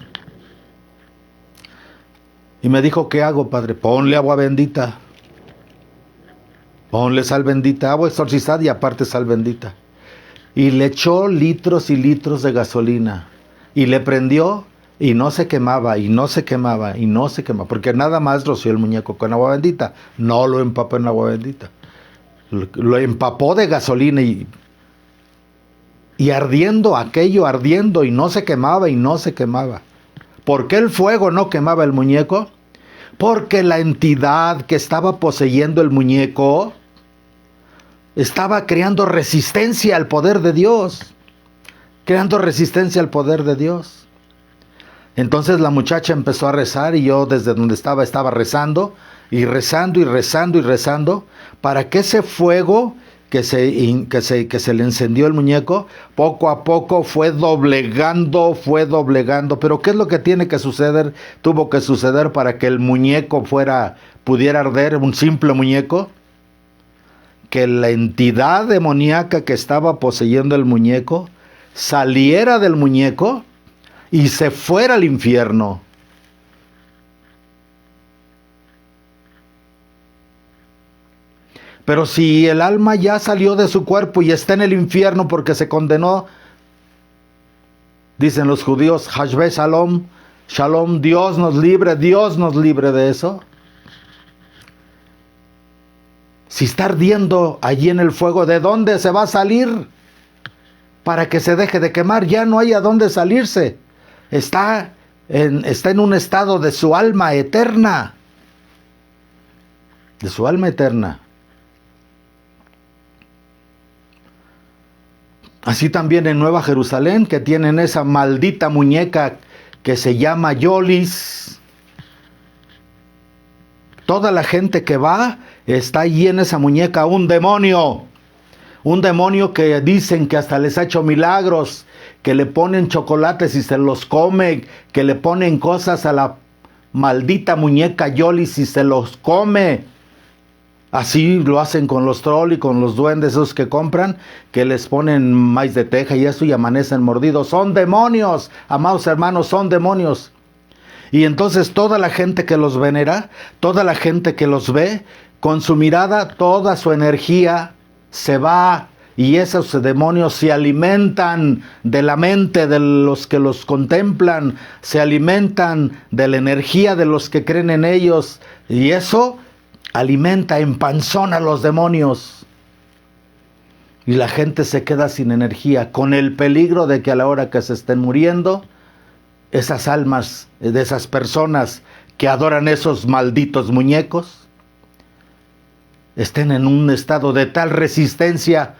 [SPEAKER 1] Y me dijo, ¿qué hago, padre? Ponle agua bendita. Ponle sal bendita, agua exorcizada y aparte sal bendita. Y le echó litros y litros de gasolina. Y le prendió y no se quemaba, y no se quemaba, y no se quemaba. Porque nada más roció el muñeco con agua bendita. No lo empapó en agua bendita. Lo empapó de gasolina y ardiendo aquello, ardiendo, y no se quemaba, y no se quemaba. ¿Por qué el fuego no quemaba el muñeco? Porque la entidad que estaba poseyendo el muñeco estaba creando resistencia al poder de Dios. Creando resistencia al poder de Dios. Entonces la muchacha empezó a rezar y yo desde donde estaba rezando y rezando y rezando y rezando para que ese fuego que se le encendió el muñeco, poco a poco fue doblegando. Pero ¿qué es lo que tiene que suceder? Tuvo que suceder para que el muñeco pudiera arder, un simple muñeco. Que la entidad demoníaca que estaba poseyendo el muñeco saliera del muñeco y se fuera al infierno. Pero si el alma ya salió de su cuerpo y está en el infierno porque se condenó, dicen los judíos, Hashbe Shalom, Shalom, Dios nos libre de eso. Si está ardiendo allí en el fuego, ¿de dónde se va a salir? Para que se deje de quemar, ya no hay a dónde salirse. Está en un estado de su alma eterna. De su alma eterna. Así también en Nueva Jerusalén, que tienen esa maldita muñeca que se llama Yolis. Toda la gente que va, está allí en esa muñeca un demonio. Un demonio que dicen que hasta les ha hecho milagros, que le ponen chocolates y se los come, que le ponen cosas a la maldita muñeca Yolis y se los come. Así lo hacen con los trolls y con los duendes esos que compran, que les ponen maíz de teja y eso y amanecen mordidos. Son demonios, amados hermanos, son demonios. Y entonces toda la gente que los venera, toda la gente que los ve, con su mirada, toda su energía se va. Y esos demonios se alimentan de la mente de los que los contemplan, se alimentan de la energía de los que creen en ellos. Y eso alimenta, empanzona a los demonios. Y la gente se queda sin energía, con el peligro de que a la hora que se estén muriendo, esas almas de esas personas que adoran esos malditos muñecos, estén en un estado de tal resistencia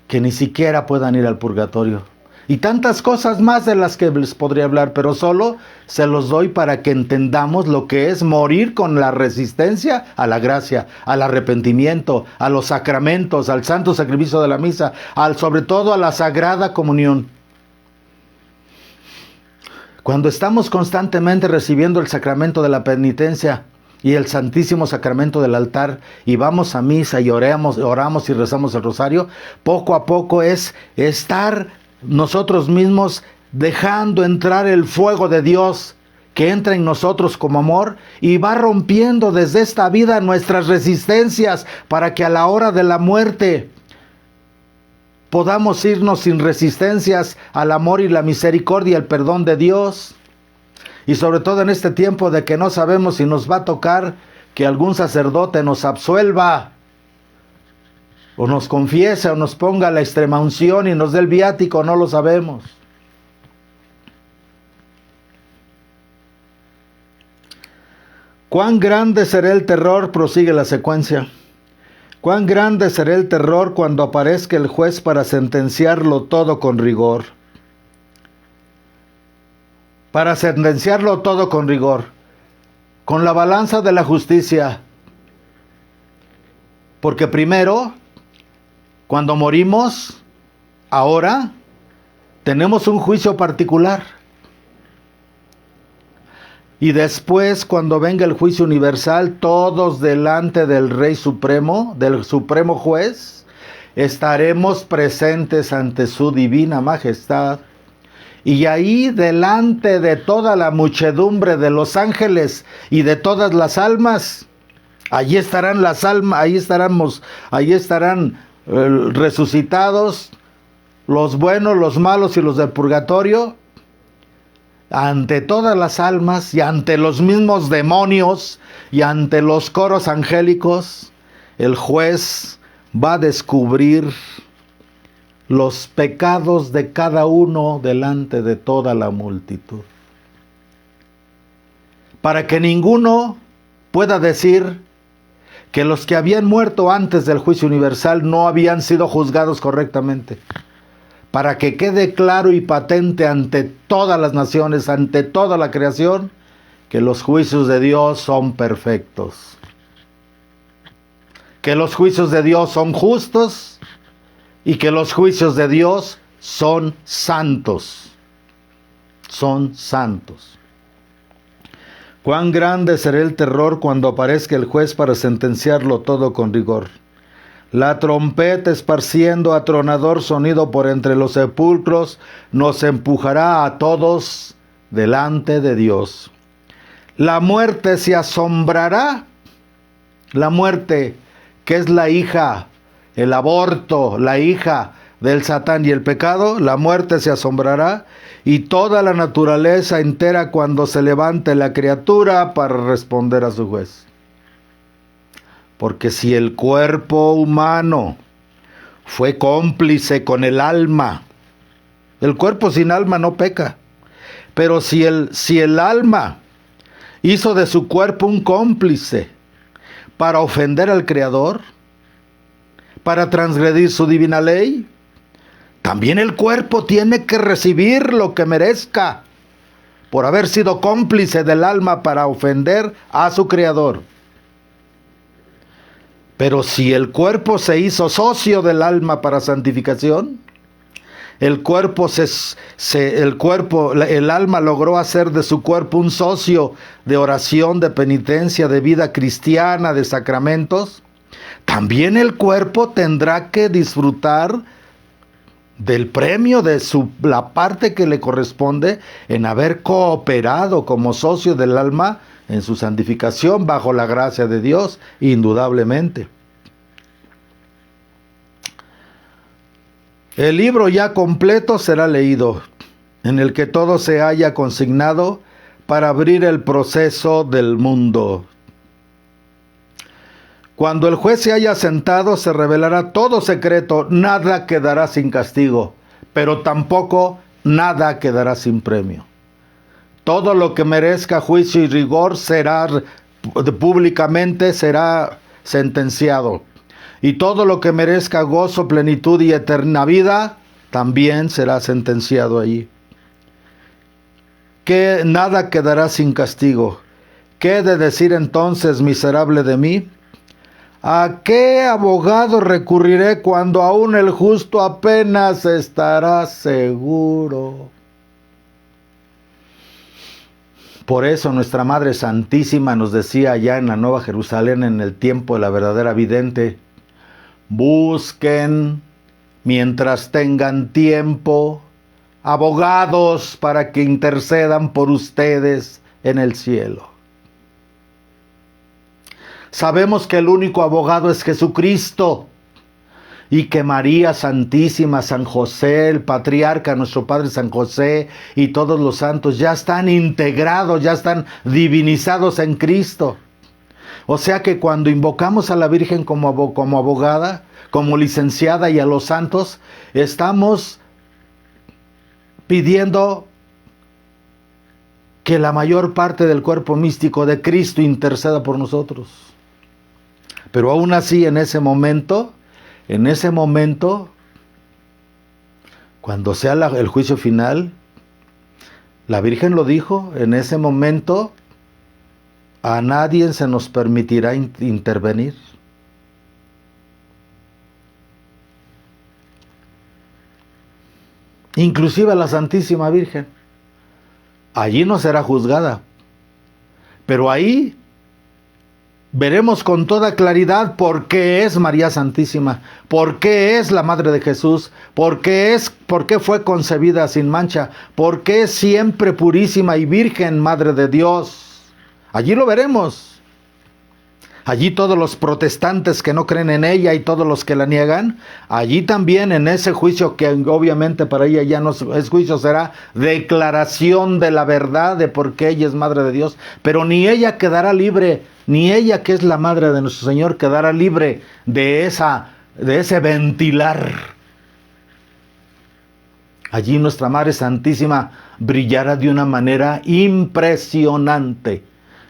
[SPEAKER 1] que ni siquiera puedan ir al purgatorio. Y tantas cosas más de las que les podría hablar, pero solo se los doy para que entendamos lo que es morir con la resistencia a la gracia, al arrepentimiento, a los sacramentos, al santo sacrificio de la misa, sobre todo a la sagrada comunión. Cuando estamos constantemente recibiendo el sacramento de la penitencia y el santísimo sacramento del altar y vamos a misa y oramos y rezamos el rosario, poco a poco es estar nosotros mismos dejando entrar el fuego de Dios que entra en nosotros como amor y va rompiendo desde esta vida nuestras resistencias para que a la hora de la muerte podamos irnos sin resistencias al amor y la misericordia y el perdón de Dios. Y sobre todo en este tiempo de que no sabemos si nos va a tocar que algún sacerdote nos absuelva. o nos confiese, o nos ponga la extrema unción y nos dé el viático, no lo sabemos. Cuán grande será el terror, prosigue la secuencia. Cuán grande será el terror cuando aparezca el juez para sentenciarlo todo con rigor. Para sentenciarlo todo con rigor, con la balanza de la justicia. Porque primero, cuando morimos, ahora, tenemos un juicio particular. Y después, cuando venga el juicio universal, todos delante del Rey Supremo, del Supremo Juez, estaremos presentes ante su divina majestad. Y ahí, delante de toda la muchedumbre de los ángeles y de todas las almas, allí estarán las almas, ahí estarán resucitados los buenos, los malos y los del purgatorio. Ante todas las almas y ante los mismos demonios y ante los coros angélicos, el juez va a descubrir los pecados de cada uno delante de toda la multitud. Para que ninguno pueda decir que los que habían muerto antes del juicio universal no habían sido juzgados correctamente. Para que quede claro y patente ante todas las naciones, ante toda la creación, que los juicios de Dios son perfectos. Que los juicios de Dios son justos y que los juicios de Dios son santos. Son santos. Cuán grande será el terror cuando aparezca el juez para sentenciarlo todo con rigor. La trompeta esparciendo atronador sonido por entre los sepulcros nos empujará a todos delante de Dios. La muerte se asombrará. La muerte, que es la hija, el aborto, la hija del Satán y el pecado, la muerte se asombrará y toda la naturaleza entera cuando se levante la criatura para responder a su juez. Porque si el cuerpo humano fue cómplice con el alma, el cuerpo sin alma no peca, pero si el alma hizo de su cuerpo un cómplice para ofender al Creador, para transgredir su divina ley, también el cuerpo tiene que recibir lo que merezca por haber sido cómplice del alma para ofender a su Creador. Pero si el cuerpo se hizo socio del alma para santificación, el alma logró hacer de su cuerpo un socio de oración, de penitencia, de vida cristiana, de sacramentos, también el cuerpo tendrá que disfrutar del premio de la parte que le corresponde en haber cooperado como socio del alma en su santificación bajo la gracia de Dios, indudablemente. El libro ya completo será leído, en el que todo se haya consignado para abrir el proceso del mundo. Cuando el juez se haya sentado, se revelará todo secreto, nada quedará sin castigo, pero tampoco nada quedará sin premio. Todo lo que merezca juicio y rigor públicamente será sentenciado. Y todo lo que merezca gozo, plenitud y eterna vida, también será sentenciado allí. Que nada quedará sin castigo. ¿Qué he de decir entonces, miserable de mí? ¿A qué abogado recurriré cuando aún el justo apenas estará seguro? Por eso nuestra Madre Santísima nos decía allá en la Nueva Jerusalén, en el tiempo de la verdadera vidente: busquen, mientras tengan tiempo, abogados para que intercedan por ustedes en el cielo. Sabemos que el único abogado es Jesucristo y que María Santísima, San José, el patriarca, nuestro Padre San José y todos los santos ya están integrados, ya están divinizados en Cristo. O sea que cuando invocamos a la Virgen como abogada, como licenciada y a los santos, estamos pidiendo que la mayor parte del cuerpo místico de Cristo interceda por nosotros. Pero aún así, en ese momento, cuando sea el juicio final, la Virgen lo dijo, en ese momento a nadie se nos permitirá intervenir. Inclusive a la Santísima Virgen. Allí no será juzgada, pero ahí veremos con toda claridad por qué es María Santísima, por qué es la Madre de Jesús, por qué fue concebida sin mancha, por qué es siempre purísima y virgen, Madre de Dios. Allí lo veremos. Allí todos los protestantes que no creen en ella y todos los que la niegan, allí también en ese juicio, que obviamente para ella ya no es juicio, será declaración de la verdad de por qué ella es Madre de Dios, pero ni ella quedará libre, ni ella, que es la Madre de nuestro Señor, quedará libre de ese ventilar. Allí nuestra Madre Santísima brillará de una manera impresionante,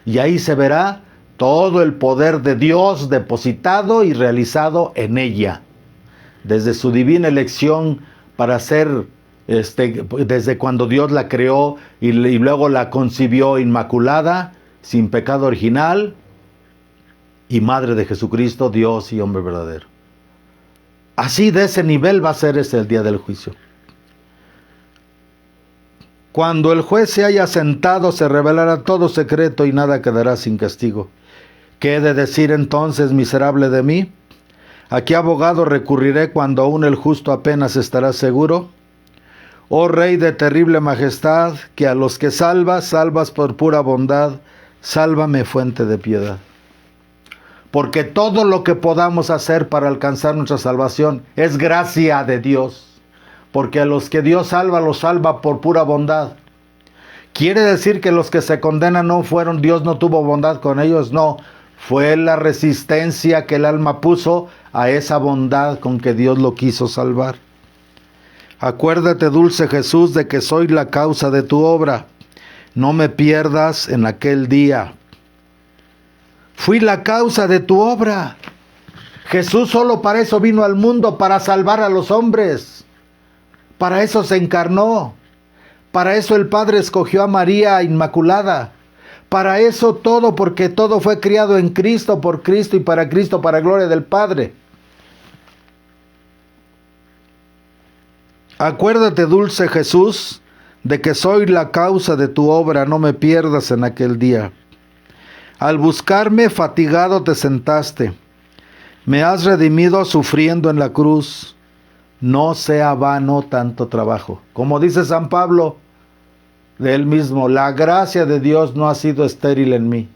[SPEAKER 1] y ahí se verá todo el poder de Dios depositado y realizado en ella, desde su divina elección para ser, desde cuando Dios la creó y luego la concibió inmaculada, sin pecado original, y Madre de Jesucristo, Dios y hombre verdadero. Así, de ese nivel va a ser el día del juicio. Cuando el juez se haya sentado, se revelará todo secreto y nada quedará sin castigo. ¿Qué he de decir entonces, miserable de mí? ¿A qué abogado recurriré cuando aún el justo apenas estará seguro? Oh Rey de terrible majestad, que a los que salvas por pura bondad, sálvame, fuente de piedad. Porque todo lo que podamos hacer para alcanzar nuestra salvación es gracia de Dios. Porque a los que Dios salva, los salva por pura bondad. ¿Quiere decir que los que se condenan Dios no tuvo bondad con ellos? No. Fue la resistencia que el alma puso a esa bondad con que Dios lo quiso salvar. Acuérdate, dulce Jesús, de que soy la causa de tu obra. No me pierdas en aquel día. Fui la causa de tu obra. Jesús solo para eso vino al mundo, para salvar a los hombres. Para eso se encarnó. Para eso el Padre escogió a María Inmaculada. Para eso todo, porque todo fue criado en Cristo, por Cristo y para Cristo, para gloria del Padre. Acuérdate, dulce Jesús, de que soy la causa de tu obra, no me pierdas en aquel día. Al buscarme fatigado te sentaste, me has redimido sufriendo en la cruz, no sea vano tanto trabajo. Como dice San Pablo, de él mismo, la gracia de Dios no ha sido estéril en mí.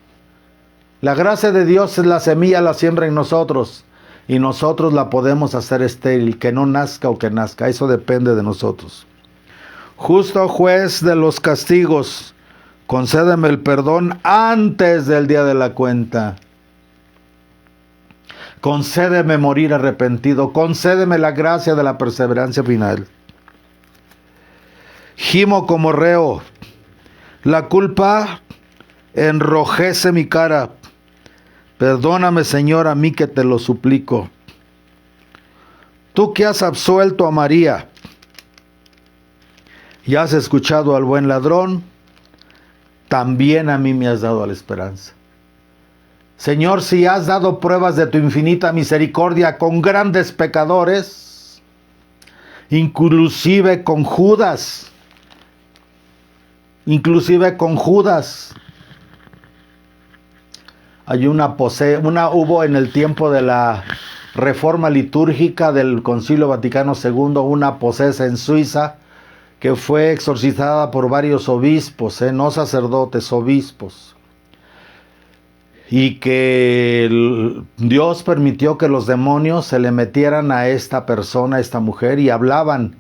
[SPEAKER 1] La gracia de Dios es la semilla, la siembra en nosotros, y nosotros la podemos hacer estéril, que no nazca o que nazca, eso depende de nosotros. Justo juez de los castigos, concédeme el perdón antes del día de la cuenta. Concédeme morir arrepentido, concédeme la gracia de la perseverancia final. Gimo como reo, la culpa enrojece mi cara. Perdóname, Señor, a mí que te lo suplico. Tú que has absuelto a María y has escuchado al buen ladrón, también a mí me has dado la esperanza. Señor, si has dado pruebas de tu infinita misericordia con grandes pecadores, inclusive con Judas, hubo en el tiempo de la reforma litúrgica del Concilio Vaticano II, una posesa en Suiza que fue exorcizada por varios obispos, no sacerdotes, obispos, y que Dios permitió que los demonios se le metieran a esta persona, a esta mujer, y hablaban.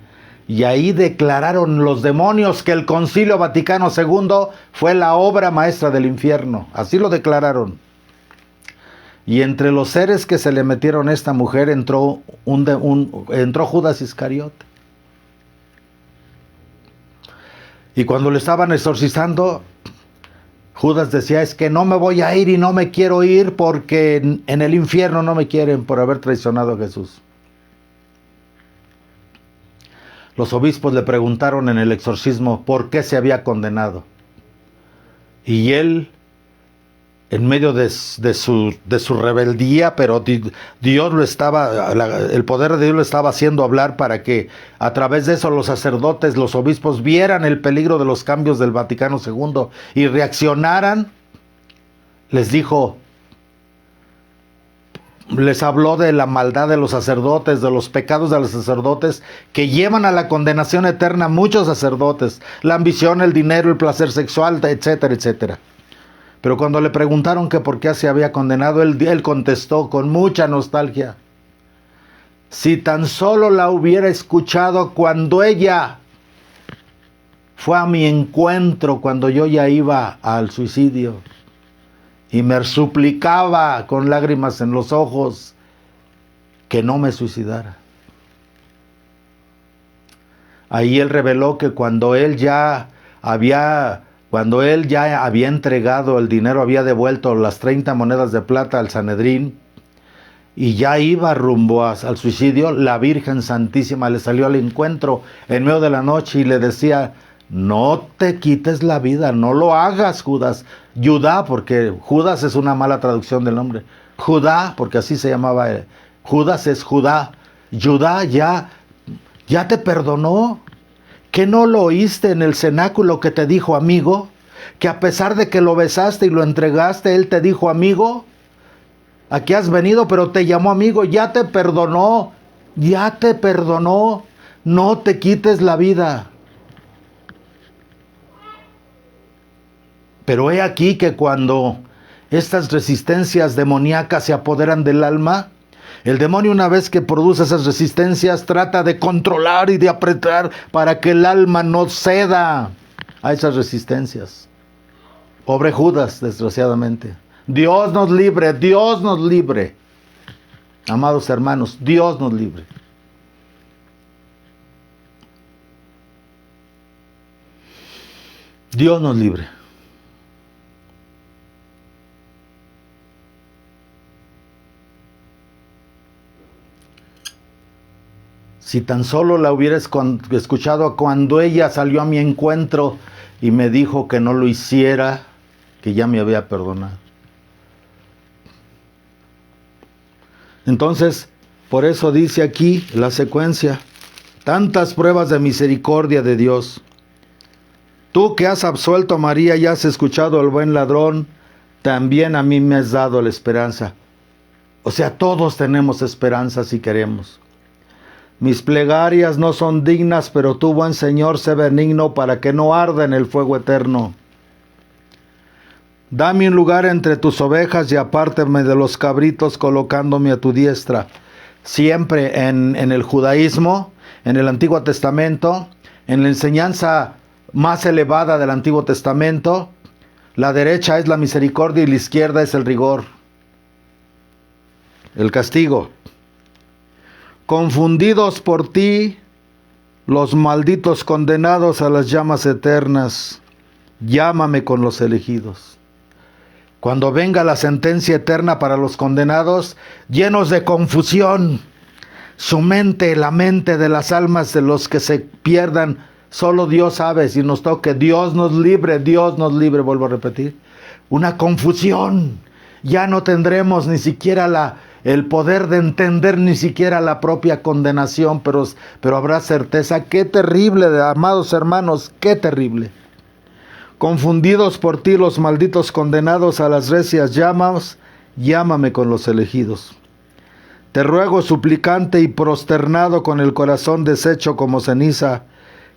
[SPEAKER 1] Y ahí declararon los demonios que el Concilio Vaticano II fue la obra maestra del infierno. Así lo declararon. Y entre los seres que se le metieron a esta mujer entró Judas Iscariote. Y cuando le estaban exorcizando, Judas decía, es que no me voy a ir y no me quiero ir porque en el infierno no me quieren por haber traicionado a Jesús. Los obispos le preguntaron en el exorcismo por qué se había condenado. Y él, en medio de su rebeldía, pero Dios lo estaba, el poder de Dios lo estaba haciendo hablar para que a través de eso los sacerdotes, los obispos vieran el peligro de los cambios del Vaticano II y reaccionaran. Les dijo, les habló de la maldad de los sacerdotes, de los pecados de los sacerdotes que llevan a la condenación eterna a muchos sacerdotes, la ambición, el dinero, el placer sexual, etcétera, etcétera. Pero cuando le preguntaron que por qué se había condenado, él contestó con mucha nostalgia, si tan solo la hubiera escuchado cuando ella fue a mi encuentro, cuando yo ya iba al suicidio, y me suplicaba con lágrimas en los ojos que no me suicidara. Ahí él reveló que cuando él ya había entregado el dinero, había devuelto las 30 monedas de plata al Sanedrín y ya iba rumbo al suicidio, la Virgen Santísima le salió al encuentro en medio de la noche y le decía, no te quites la vida, no lo hagas, Judas. Judá, porque Judas es una mala traducción del nombre. Judá, porque así se llamaba él. Judas es Judá. Judá ya te perdonó. ¿Que no lo oíste en el cenáculo que te dijo amigo? Que a pesar de que lo besaste y lo entregaste, él te dijo amigo. Aquí has venido, pero te llamó amigo. Ya te perdonó. Ya te perdonó. No te quites la vida. Pero he aquí que cuando estas resistencias demoníacas se apoderan del alma, el demonio, una vez que produce esas resistencias, trata de controlar y de apretar para que el alma no ceda a esas resistencias. Pobre Judas, desgraciadamente. Dios nos libre, Dios nos libre. Amados hermanos, Dios nos libre. Dios nos libre. Si tan solo la hubieras escuchado cuando ella salió a mi encuentro y me dijo que no lo hiciera, que ya me había perdonado. Entonces, por eso dice aquí la secuencia, tantas pruebas de misericordia de Dios. Tú que has absuelto a María y has escuchado al buen ladrón, también a mí me has dado la esperanza. O sea, todos tenemos esperanza si queremos. Mis plegarias no son dignas, pero tú, buen Señor, sé benigno para que no arda en el fuego eterno. Dame un lugar entre tus ovejas y apártame de los cabritos colocándome a tu diestra. Siempre en el judaísmo, en el Antiguo Testamento, en la enseñanza más elevada del Antiguo Testamento, la derecha es la misericordia y la izquierda es el rigor, el castigo. Confundidos por ti, los malditos condenados a las llamas eternas, llámame con los elegidos. Cuando venga la sentencia eterna para los condenados, llenos de confusión, su mente, la mente de las almas de los que se pierdan, solo Dios sabe si nos toque. Dios nos libre, vuelvo a repetir. Una confusión, ya no tendremos ni siquiera el poder de entender ni siquiera la propia condenación, pero habrá certeza. Qué terrible, amados hermanos, qué terrible. Confundidos por ti los malditos condenados a las recias llamas, llámame con los elegidos. Te ruego suplicante y prosternado con el corazón deshecho como ceniza,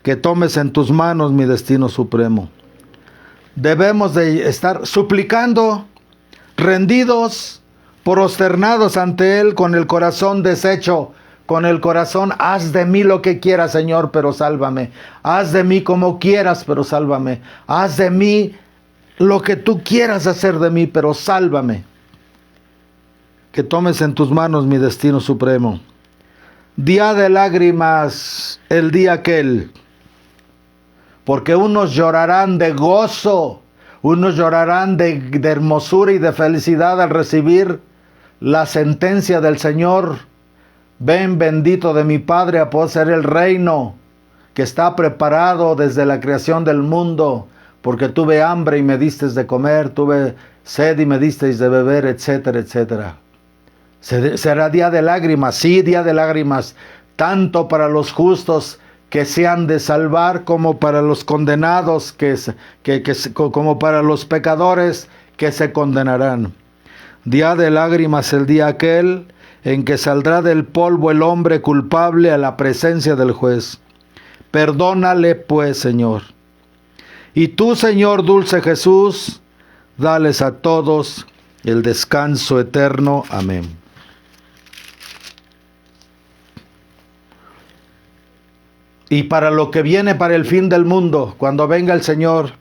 [SPEAKER 1] que tomes en tus manos mi destino supremo. Debemos de estar suplicando, rendidos, prosternados ante Él con el corazón deshecho, con el corazón, haz de mí lo que quieras, Señor, pero sálvame. Haz de mí como quieras, pero sálvame. Haz de mí lo que tú quieras hacer de mí, pero sálvame. que tomes en tus manos mi destino supremo. Día de lágrimas, el día aquel, porque unos llorarán de gozo, unos llorarán de hermosura y de felicidad al recibir la sentencia del Señor. Ven, bendito de mi Padre, a poseer el reino que está preparado desde la creación del mundo, porque tuve hambre y me distes de comer, tuve sed y me disteis de beber, etcétera, etcétera. Será día de lágrimas, sí, día de lágrimas, tanto para los justos que se han de salvar, como para los condenados, como para los pecadores que se condenarán. Día de lágrimas, el día aquel en que saldrá del polvo el hombre culpable a la presencia del juez. Perdónale pues, Señor. Y tú, Señor dulce Jesús, dales a todos el descanso eterno. Amén. Y para lo que viene, para el fin del mundo, cuando venga el Señor,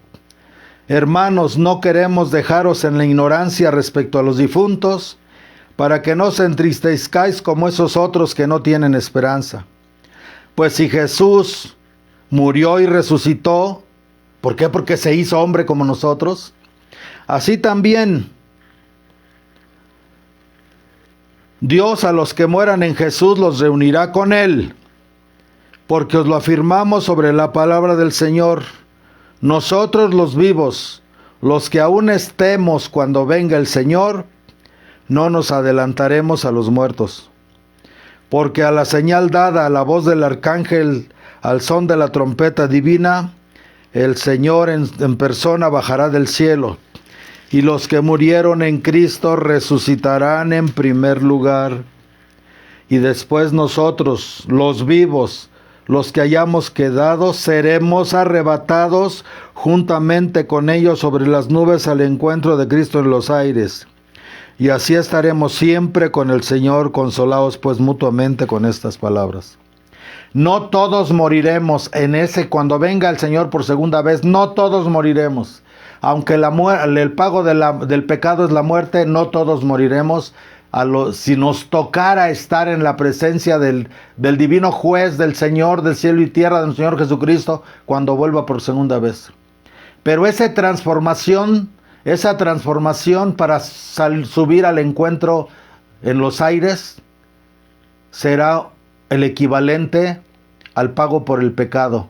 [SPEAKER 1] hermanos, no queremos dejaros en la ignorancia respecto a los difuntos, para que no se entristezcáis como esos otros que no tienen esperanza. Pues si Jesús murió y resucitó, ¿por qué? Porque se hizo hombre como nosotros. Así también Dios a los que mueran en Jesús los reunirá con Él, porque os lo afirmamos sobre la palabra del Señor. Nosotros los vivos, los que aún estemos cuando venga el Señor, no nos adelantaremos a los muertos. Porque a la señal dada, a la voz del arcángel, al son de la trompeta divina, el Señor en persona bajará del cielo, y los que murieron en Cristo resucitarán en primer lugar. Y después nosotros, los vivos, los que hayamos quedado, seremos arrebatados juntamente con ellos sobre las nubes al encuentro de Cristo en los aires. Y así estaremos siempre con el Señor, consolados pues mutuamente con estas palabras. No todos moriremos cuando venga el Señor por segunda vez, no todos moriremos. Aunque el pago del pecado es la muerte, no todos moriremos. Si nos tocara estar en la presencia del divino juez, del Señor del cielo y tierra, del Señor Jesucristo, cuando vuelva por segunda vez. Pero esa transformación para subir al encuentro en los aires, será el equivalente al pago por el pecado.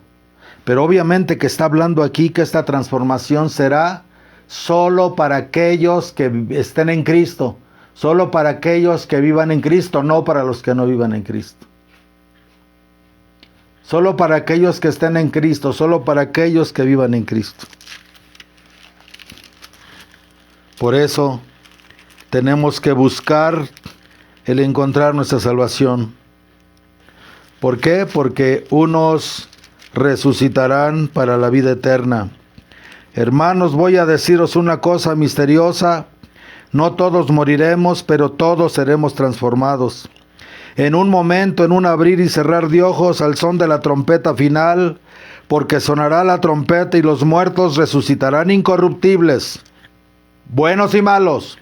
[SPEAKER 1] Pero obviamente que está hablando aquí que esta transformación será solo para aquellos que estén en Cristo. Solo para aquellos que vivan en Cristo, no para los que no vivan en Cristo. Solo para aquellos que estén en Cristo, solo para aquellos que vivan en Cristo. Por eso tenemos que buscar el encontrar nuestra salvación. ¿Por qué? Porque unos resucitarán para la vida eterna. Hermanos, voy a deciros una cosa misteriosa. No todos moriremos, pero todos seremos transformados. En un momento, en un abrir y cerrar de ojos, al son de la trompeta final, porque sonará la trompeta y los muertos resucitarán incorruptibles, buenos y malos.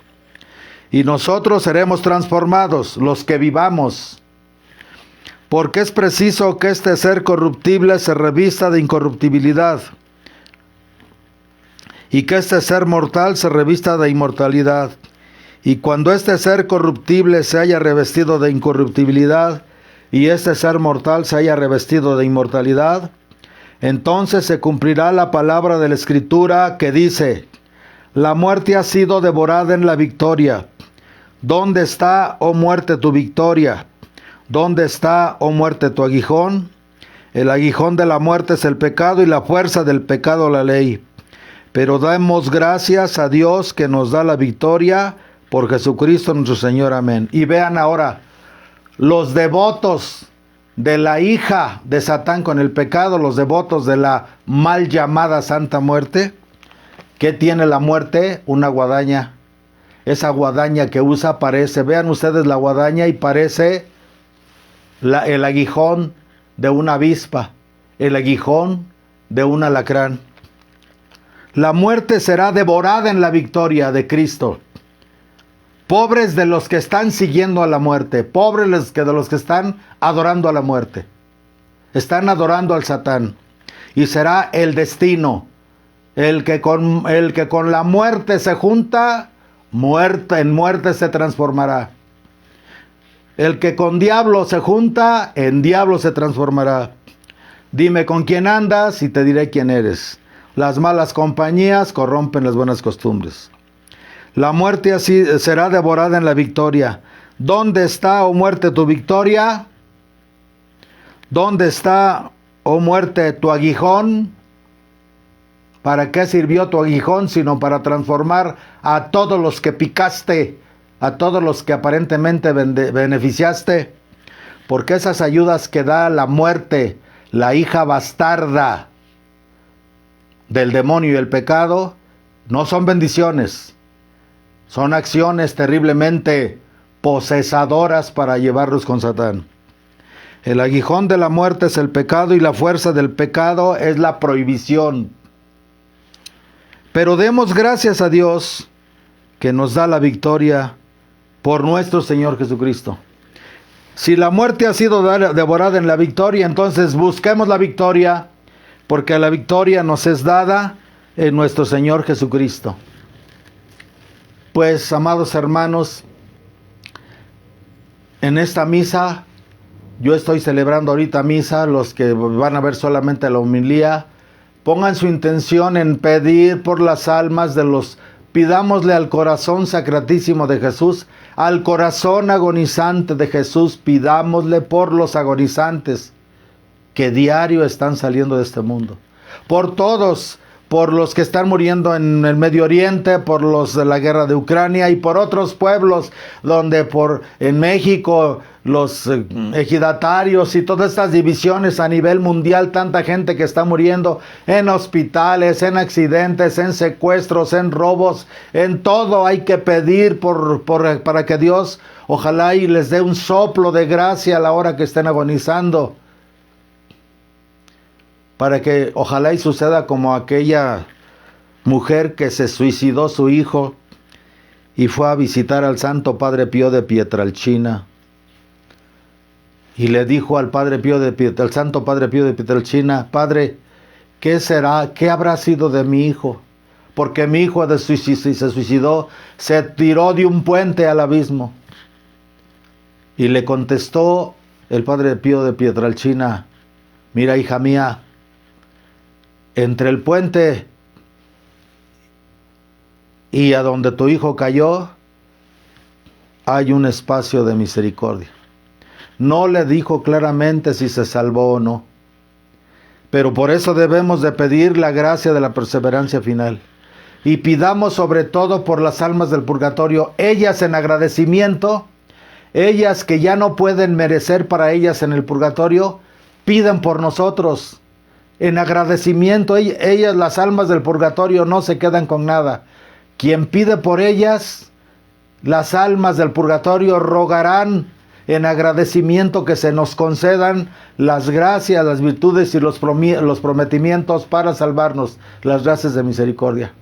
[SPEAKER 1] Y nosotros seremos transformados, los que vivamos. Porque es preciso que este ser corruptible se revista de incorruptibilidad, y que este ser mortal se revista de inmortalidad. Y cuando este ser corruptible se haya revestido de incorruptibilidad, y este ser mortal se haya revestido de inmortalidad, entonces se cumplirá la palabra de la Escritura que dice: la muerte ha sido devorada en la victoria. ¿Dónde está, oh muerte, tu victoria? ¿Dónde está, oh muerte, tu aguijón? El aguijón de la muerte es el pecado, y la fuerza del pecado la ley. Pero damos gracias a Dios que nos da la victoria por Jesucristo nuestro Señor. Amén. Y vean ahora, los devotos de la hija de Satán con el pecado, los devotos de la mal llamada Santa Muerte. ¿Qué tiene la muerte? Una guadaña. Esa guadaña que usa parece, vean ustedes la guadaña, y parece el aguijón de una avispa, el aguijón de un alacrán. La muerte será devorada en la victoria de Cristo. Pobres de los que están siguiendo a la muerte, pobres de los que están adorando a la muerte. Están adorando al Satán. Y será el destino. El que con la muerte se junta, en muerte se transformará. El que con diablo se junta, en diablo se transformará. Dime con quién andas y te diré quién eres. Las malas compañías corrompen las buenas costumbres. La muerte así será devorada en la victoria. ¿Dónde está, oh muerte, tu victoria? ¿Dónde está, oh muerte, tu aguijón? ¿Para qué sirvió tu aguijón sino para transformar a todos los que picaste, a todos los que aparentemente beneficiaste? Porque esas ayudas que da la muerte, la hija bastarda del demonio y el pecado, no son bendiciones, son acciones terriblemente posesadoras para llevarlos con Satán. El aguijón de la muerte es el pecado y la fuerza del pecado es la prohibición. Pero demos gracias a Dios que nos da la victoria por nuestro Señor Jesucristo. Si la muerte ha sido devorada en la victoria, entonces busquemos la victoria, porque la victoria nos es dada en nuestro Señor Jesucristo. Pues, amados hermanos, en esta misa, yo estoy celebrando ahorita misa, los que van a ver solamente la homilía, pongan su intención en pedir por las almas de los, pidámosle al corazón sacratísimo de Jesús, al corazón agonizante de Jesús, pidámosle por los agonizantes que diario están saliendo de este mundo. Por todos, por los que están muriendo en el Medio Oriente, por los de la guerra de Ucrania y por otros pueblos donde en México los ejidatarios y todas estas divisiones a nivel mundial, tanta gente que está muriendo en hospitales, en accidentes, en secuestros, en robos, en todo hay que pedir para que Dios ojalá y les dé un soplo de gracia a la hora que estén agonizando. Para que ojalá y suceda como aquella mujer que se suicidó su hijo y fue a visitar al Santo Padre Pío de Pietrelcina. Y le dijo al Santo Padre Pío de Pietrelcina: Padre, ¿qué será? ¿Qué habrá sido de mi hijo? Porque mi hijo se suicidó, se tiró de un puente al abismo. Y le contestó el Padre Pío de Pietrelcina: mira, hija mía, entre el puente y a donde tu hijo cayó hay un espacio de misericordia. No le dijo claramente si se salvó o no, pero por eso debemos de pedir la gracia de la perseverancia final. Y pidamos sobre todo por las almas del purgatorio, ellas en agradecimiento, ellas que ya no pueden merecer para ellas en el purgatorio, pidan por nosotros. En agradecimiento, ellas, las almas del purgatorio, no se quedan con nada. Quien pide por ellas, las almas del purgatorio rogarán en agradecimiento que se nos concedan las gracias, las virtudes y los prometimientos para salvarnos, las gracias de misericordia.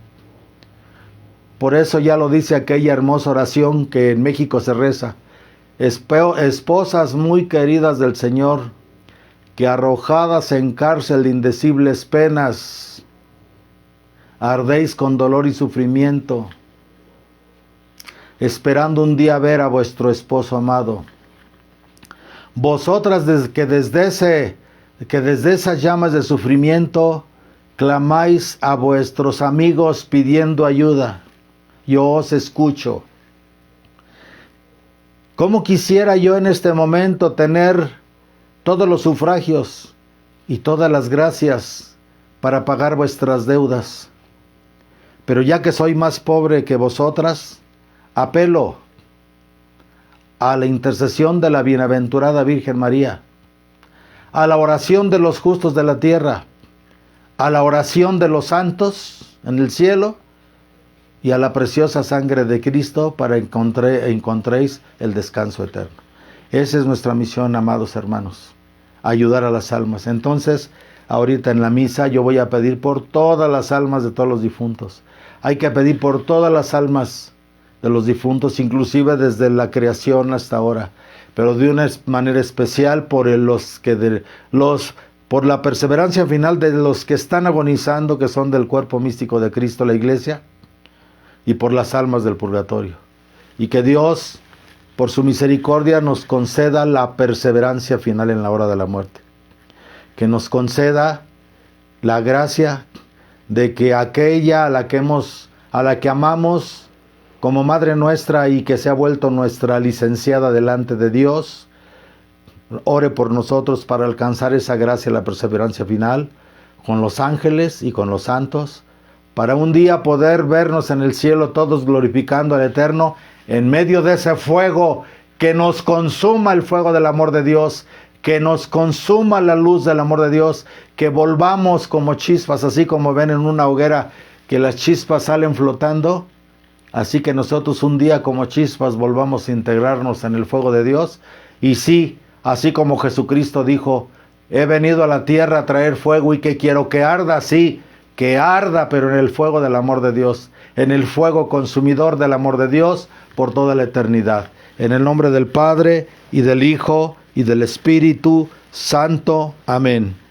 [SPEAKER 1] Por eso ya lo dice aquella hermosa oración que en México se reza: esposas muy queridas del Señor, que arrojadas en cárcel de indecibles penas, ardéis con dolor y sufrimiento, esperando un día ver a vuestro esposo amado. Vosotras que desde esas llamas de sufrimiento clamáis a vuestros amigos pidiendo ayuda, yo os escucho. ¿Cómo quisiera yo en este momento tener todos los sufragios y todas las gracias para pagar vuestras deudas? Pero ya que soy más pobre que vosotras, apelo a la intercesión de la bienaventurada Virgen María, a la oración de los justos de la tierra, a la oración de los santos en el cielo y a la preciosa sangre de Cristo para que encontréis el descanso eterno. Esa es nuestra misión, amados hermanos, ayudar a las almas. Entonces, ahorita en la misa yo voy a pedir por todas las almas de todos los difuntos. Hay que pedir por todas las almas de los difuntos, inclusive desde la creación hasta ahora, pero de una manera especial por por la perseverancia final de los que están agonizando, que son del cuerpo místico de Cristo, la Iglesia, y por las almas del purgatorio. Y que Dios, por su misericordia, nos conceda la perseverancia final en la hora de la muerte. Que nos conceda la gracia de que aquella a la que amamos como Madre nuestra y que se ha vuelto nuestra licenciada delante de Dios, ore por nosotros para alcanzar esa gracia, la perseverancia final, con los ángeles y con los santos, para un día poder vernos en el cielo todos glorificando al Eterno, en medio de ese fuego, que nos consuma el fuego del amor de Dios, que nos consuma la luz del amor de Dios, que volvamos como chispas, así como ven en una hoguera que las chispas salen flotando, así que nosotros un día como chispas volvamos a integrarnos en el fuego de Dios. Y sí, así como Jesucristo dijo, he venido a la tierra a traer fuego y que quiero que arda, sí, que arda, pero en el fuego del amor de Dios, en el fuego consumidor del amor de Dios por toda la eternidad. En el nombre del Padre, y del Hijo, y del Espíritu Santo. Amén.